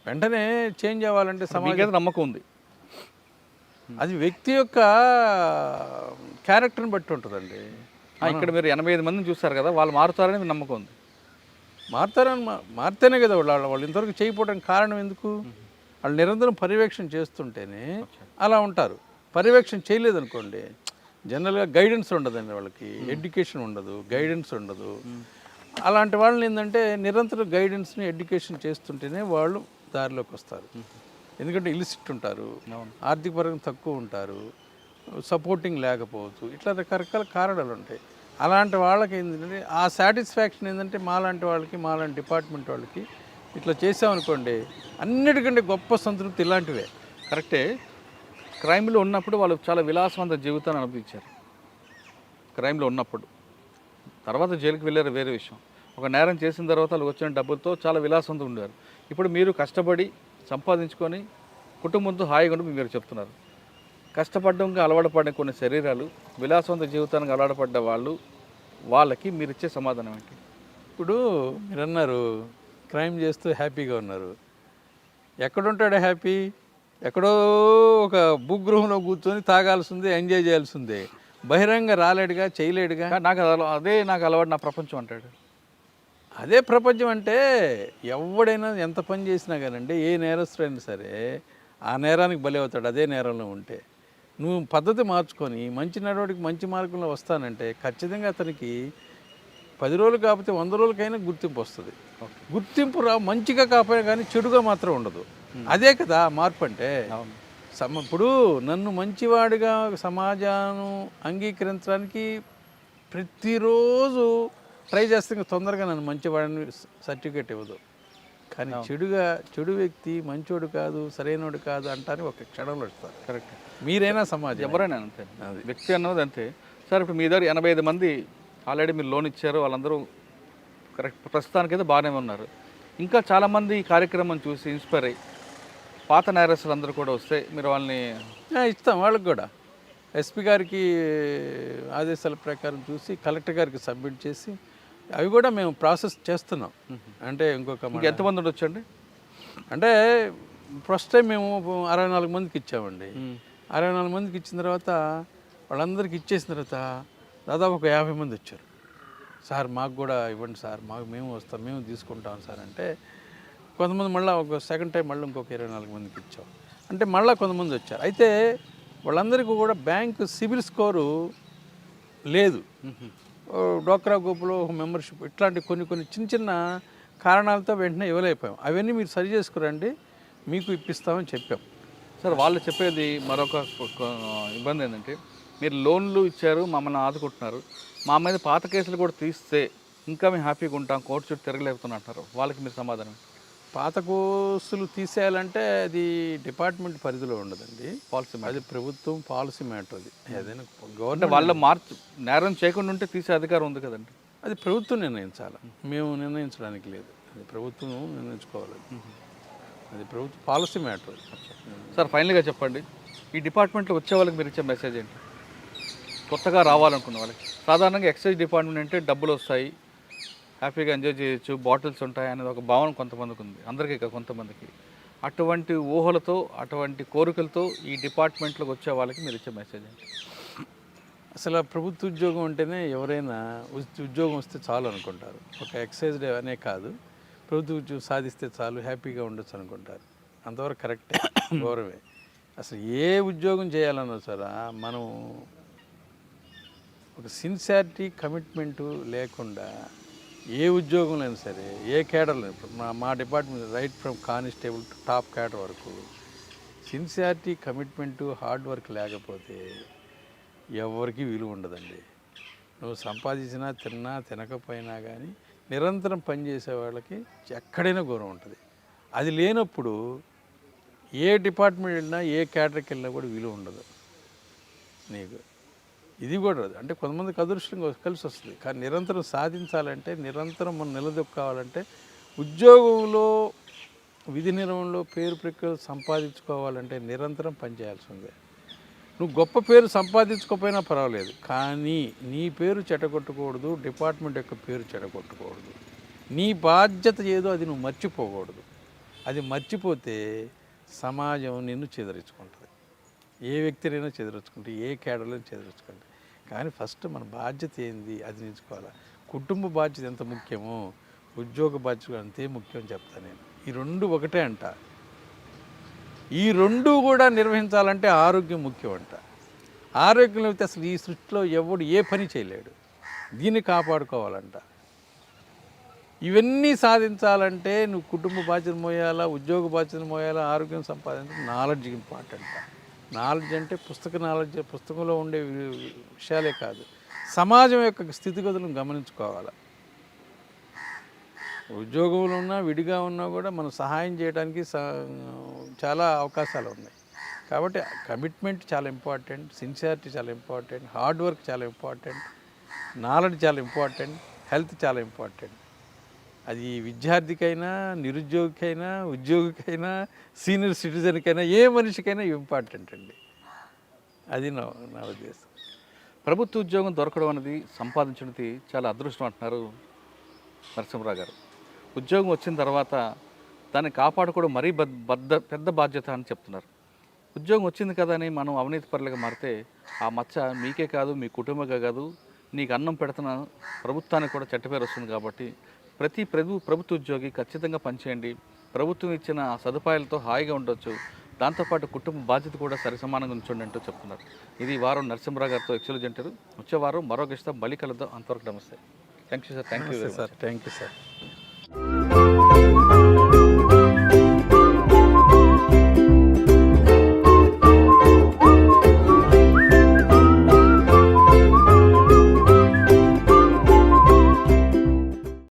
Speaker 3: వెంటనే చేంజ్ అవ్వాలంటే సమాజం
Speaker 2: నమ్మకం ఉంది.
Speaker 3: అది వ్యక్తి యొక్క క్యారెక్టర్ని బట్టి ఉంటుందండి.
Speaker 2: ఇక్కడ మీరు 85 మందిని చూస్తారు కదా, వాళ్ళు మారుతారని మీకు నమ్మకం ఉంది.
Speaker 3: మారితేనే కదా వాళ్ళు ఇంతవరకు చేయకపోవడానికి కారణం ఎందుకు? వాళ్ళు నిరంతరం పర్యవేక్షణ చేస్తుంటేనే అలా ఉంటారు. పర్యవేక్షణ చేయలేదనుకోండి, జనరల్గా గైడెన్స్ ఉండదండి, వాళ్ళకి ఎడ్యుకేషన్ ఉండదు, గైడెన్స్ ఉండదు. అలాంటి వాళ్ళని ఏంటంటే నిరంతరం గైడెన్స్ని, ఎడ్యుకేషన్ చేస్తుంటేనే వాళ్ళు దారిలోకి వస్తారు. ఎందుకంటే ఇలిసిట్ ఉంటారు, ఆర్థిక పరంగా తక్కువ ఉంటారు, సపోర్టింగ్ లేకపోవచ్చు, ఇట్లా రకరకాల కారణాలు ఉంటాయి. అలాంటి వాళ్ళకి ఏంటంటే ఆ సాటిస్ఫాక్షన్ ఏంటంటే మాలాంటి వాళ్ళకి, మాలాంటి డిపార్ట్మెంట్ వాళ్ళకి ఇట్లా చేసామనుకోండి, అన్నిటికంటే గొప్ప సంతృప్తి ఇలాంటివే.
Speaker 2: కరెక్టే. క్రైమ్లో ఉన్నప్పుడు వాళ్ళు చాలా విలాసవంత జీవితాన్ని అనుభవించారు. క్రైమ్లో ఉన్నప్పుడు తర్వాత జైలుకి వెళ్ళారు వేరే విషయం. ఒక నేరం చేసిన తర్వాత వాళ్ళు వచ్చిన డబ్బులతో చాలా విలాసవంతం ఉండేవారు. ఇప్పుడు మీరు కష్టపడి సంపాదించుకొని కుటుంబంతో హాయిగా ఉండి మీరు చెప్తున్నారు. కష్టపడడానికి అలవాటు పడిన కొన్ని శరీరాలు విలాసవంత జీవితానికి అలవాటు పడ్డ వాళ్ళకి మీరు ఇచ్చే సమాధానం ఏంటి?
Speaker 3: ఇప్పుడు మీరు అన్నారు క్రైమ్ చేస్తూ హ్యాపీగా ఉన్నారు. ఎక్కడుంటాడు హ్యాపీ? ఎక్కడో ఒక భూగృహంలో కూర్చొని తాగాల్సిందే, ఎంజాయ్ చేయాల్సిందే. బహిరంగ రాలేడుగా, చేయలేడుగా.
Speaker 2: నాకు అలవాటు, నా ప్రపంచం అంటాడు.
Speaker 3: అదే ప్రపంచం అంటే ఎవడైనా ఎంత పని చేసినా కానండి, ఏ నేరస్తుడైనా సరే ఆ నేరానికి బలి అవుతాడు. అదే నేరంలో ఉంటే నువ్వు పద్ధతి మార్చుకొని మంచి నడవడికి, మంచి మార్గంలో వస్తానంటే ఖచ్చితంగా అతనికి 10 రోజులు కాకపోతే 100 రోజులకైనా గుర్తింపు వస్తుంది. గుర్తింపు మంచిగా కాకపోయినా కానీ చెడుగా మాత్రం ఉండదు. అదే కదా మార్పు అంటే. ఇప్పుడు నన్ను మంచివాడిగా సమాజాన్ని అంగీకరించడానికి ప్రతిరోజు ట్రై చేస్తే తొందరగా నన్ను మంచివాడిని సర్టిఫికేట్ ఇవ్వదు. కానీ చెడు వ్యక్తి మంచోడు కాదు, సరైనోడు కాదు అంటారని ఒక క్షణంలో వస్తారు.
Speaker 2: కరెక్ట్.
Speaker 3: మీరైనా సమాజం
Speaker 2: ఎవరైనా అంతే, వ్యక్తి అన్నది అంతే. సార్ ఇప్పుడు మీ దగ్గర 85 మంది ఆల్రెడీ మీరు లోన్ ఇచ్చారు, వాళ్ళందరూ కరెక్ట్ ప్రస్తుతానికైతే బాగానే ఉన్నారు. ఇంకా చాలామంది ఈ కార్యక్రమం చూసి ఇన్స్పైర్ అయ్యి పాత నేరస్తులు అందరూ కూడా వస్తే మీరు వాళ్ళని
Speaker 3: ఇస్తాం. వాళ్ళకి కూడా ఎస్పీ గారికి ఆదేశాల ప్రకారం చూసి కలెక్టర్ గారికి సబ్మిట్ చేసి అవి కూడా మేము ప్రాసెస్ చేస్తున్నాం. అంటే ఇంకొక
Speaker 2: ఎంతమంది ఉండొచ్చండి?
Speaker 3: అంటే ఫస్ట్ టైం మేము 64 మందికి ఇచ్చామండి. 64 మందికి ఇచ్చిన తర్వాత వాళ్ళందరికీ ఇచ్చేసిన తర్వాత దాదాపు ఒక 50 మంది వచ్చారు. సార్ మాకు కూడా ఇవ్వండి సార్, మేము వస్తాం, మేము తీసుకుంటాం సార్ అంటే కొంతమంది మళ్ళీ ఒక సెకండ్ టైం మళ్ళీ ఇంకొక 24 మందికి ఇచ్చాం. అంటే మళ్ళీ కొంతమంది వచ్చారు. అయితే వాళ్ళందరికీ కూడా బ్యాంకు సిబిల్ స్కోరు లేదు, డోక్రా గ్రూపులో మెంబర్షిప్, ఇట్లాంటి కొన్ని చిన్న కారణాలతో వెంటనే ఇవ్వలేకపోయాం. అవన్నీ మీరు సరి చేసుకురండి, మీకు ఇప్పిస్తామని చెప్పాం.
Speaker 2: సార్ వాళ్ళు చెప్పేది మరొక ఇబ్బంది ఏంటంటే, మీరు లోన్లు ఇచ్చారు, మమ్మల్ని ఆదుకుంటున్నారు, మా మీద పాత కేసులు కూడా తీస్తే ఇంకా మేము హ్యాపీగా ఉంటాం, కోర్టు చుట్టూ తిరగలేపుతున్నారు. వాళ్ళకి మీరు సమాధానం?
Speaker 3: పాత కోర్సులు తీసేయాలంటే అది డిపార్ట్మెంట్ పరిధిలో ఉండదండి, పాలసీ. అది ప్రభుత్వం పాలసీ మ్యాటర్. అది ఏదైనా గవర్నమెంట్
Speaker 2: వాళ్ళ నేరం చేయకుండా ఉంటే తీసే అధికారం ఉంది కదండి.
Speaker 3: అది ప్రభుత్వం నిర్ణయించాలి, మేము నిర్ణయించడానికి లేదు. అది ప్రభుత్వం నిర్ణయించుకోవాలి, అది ప్రభుత్వ పాలసీ మ్యాటర్.
Speaker 2: సార్ ఫైనల్గా చెప్పండి, ఈ డిపార్ట్మెంట్లో వచ్చే వాళ్ళకి మీరు ఇచ్చే మెసేజ్ ఏంటి? కొత్తగా రావాలనుకున్న వాళ్ళకి. సాధారణంగా ఎక్సైజ్ డిపార్ట్మెంట్ అంటే డబ్బులు వస్తాయి, హ్యాపీగా ఎంజాయ్ చేయొచ్చు, బాటిల్స్ ఉంటాయి అనేది ఒక భావన కొంతమందికి ఉంది, అందరికీ కొంతమందికి. అటువంటి ఊహలతో అటువంటి కోరికలతో ఈ డిపార్ట్మెంట్లోకి వచ్చే వాళ్ళకి మీరు ఇచ్చే మెసేజ్ ఏంటి?
Speaker 3: అసలు ఆ ప్రభుత్వ ఉద్యోగం అంటేనే ఎవరైనా ఉద్యోగం వస్తే చాలు అనుకుంటారు. ఒక ఎక్సైజ్ డే అనే కాదు, ప్రభుత్వ ఉద్యోగం సాధిస్తే చాలు హ్యాపీగా ఉండొచ్చు అనుకుంటారు. అంతవరకు కరెక్టే, గౌరవమే. అసలు ఏ ఉద్యోగం చేయాలన్నా సరే మనం ఒక సిన్సియారిటీ కమిట్మెంటు లేకుండా ఏ ఉద్యోగంలో సరే ఏ కేడర్లో ఇప్పుడు మా department right from constable to top cadre వరకు సిన్సియారిటీ కమిట్మెంటు హార్డ్ వర్క్ లేకపోతే ఎవరికి విలువ ఉండదండి. నువ్వు సంపాదించినా తిన్నా తినకపోయినా కానీ నిరంతరం పనిచేసే వాళ్ళకి ఎక్కడైనా గౌరవం ఉంటుంది. అది లేనప్పుడు ఏ డిపార్ట్మెంట్ వెళ్ళినా ఏ కేటర్కి వెళ్ళినా కూడా విలువ ఉండదు నీకు. ఇది కూడా రాదు. అంటే కొంతమందికి అదృష్టం కలిసి వస్తుంది, కానీ నిరంతరం సాధించాలంటే, నిరంతరం మనం నిలదొక్కోవాలంటే, ఉద్యోగంలో విధి నిర్వహణలో పేరు ప్రఖ్యాతులు సంపాదించుకోవాలంటే నిరంతరం పనిచేయాల్సిందే. నువ్వు గొప్ప పేరు సంపాదించుకోకపోయినా పర్వాలేదు, కానీ నీ పేరు చెడగొట్టకూడదు, డిపార్ట్మెంట్ యొక్క పేరు చెడగొట్టకూడదు. నీ బాధ్యత ఏదో అది నువ్వు మర్చిపోకూడదు. అది మర్చిపోతే సమాజం నిన్ను చెదరించుకుంటుంది. ఏ వ్యక్తినైనా చెదరించుకుంటే, ఏ కేడర్లో చెదరించుకుంటే. కానీ ఫస్ట్ మన బాధ్యత ఏంది అది నేర్చుకోవాలి. కుటుంబ బాధ్యత ఎంత ముఖ్యమో ఉద్యోగ బాధ్యత అంతే ముఖ్యం చెప్తాను నేను. ఈ రెండు ఒకటే అంట. ఈ రెండు కూడా నిర్వహించాలంటే ఆరోగ్యం ముఖ్యం అంట. ఆరోగ్యం లేకపోతే అసలు ఈ సృష్టిలో ఎవడు ఏ పని చేయలేడు. దీన్ని కాపాడుకోవాలంట. ఇవన్నీ సాధించాలంటే నువ్వు కుటుంబ బాధ్యత మోయాలా, ఉద్యోగ బాధ్యత మోయాలా, ఆరోగ్యం సంపాదించాలి. Knowledge important. నాలెడ్జ్ అంటే పుస్తక నాలెడ్జ్, పుస్తకంలో ఉండే విషయాలే కాదు, సమాజం యొక్క స్థితిగతులను గమనించుకోవాలి. ఉద్యోగంలో ఉన్నా విడిగా ఉన్నా కూడా మనం సహాయం చేయడానికి చాలా అవకాశాలు ఉన్నాయి. కాబట్టి కమిట్మెంట్ చాలా ఇంపార్టెంట్, సిన్సియారిటీ చాలా ఇంపార్టెంట్, హార్డ్ వర్క్ చాలా ఇంపార్టెంట్, నాలెడ్జ్ చాలా ఇంపార్టెంట్, హెల్త్ చాలా ఇంపార్టెంట్. అది విద్యార్థికైనా, నిరుద్యోగికైనా, ఉద్యోగికైనా, సీనియర్ సిటిజన్కైనా, ఏ మనిషికైనా ఇంపార్టెంట్ అండి. అది నా ఉద్దేశం.
Speaker 2: ప్రభుత్వ ఉద్యోగం దొరకడం అనేది, సంపాదించినది చాలా అదృష్టం అంటున్నారు నరసింహరావు గారు. ఉద్యోగం వచ్చిన తర్వాత దాన్ని కాపాడుకోవడం మరీ పెద్ద బాధ్యత అని చెప్తున్నారు. ఉద్యోగం వచ్చింది కదా అని మనం అవినీతి పరులుగా మారితే ఆ మచ్చ మీకే కాదు, మీ కుటుంబకే కాదు, నీకు అన్నం పెడుతున్న ప్రభుత్వానికి కూడా చెడ్డ పేరు వస్తుంది. కాబట్టి ప్రతి ప్రభుత్వ ఉద్యోగి ఖచ్చితంగా పనిచేయండి. ప్రభుత్వం ఇచ్చిన సదుపాయాలతో హాయిగా ఉండొచ్చు, దాంతోపాటు కుటుంబ బాధ్యత కూడా సరిసమానంగా ఉంచండి అంటూ చెప్తున్నారు. ఇది వారం నరసింహరావు గారితో ఎక్స్క్లూజివ్ ఇంటర్వ్యూ. వచ్చే వారం మరో గెస్ట్తో మళ్ళీ కలుద్దాం. అంతవరకు నమస్తే. Thank you sir.
Speaker 3: Thank you sir.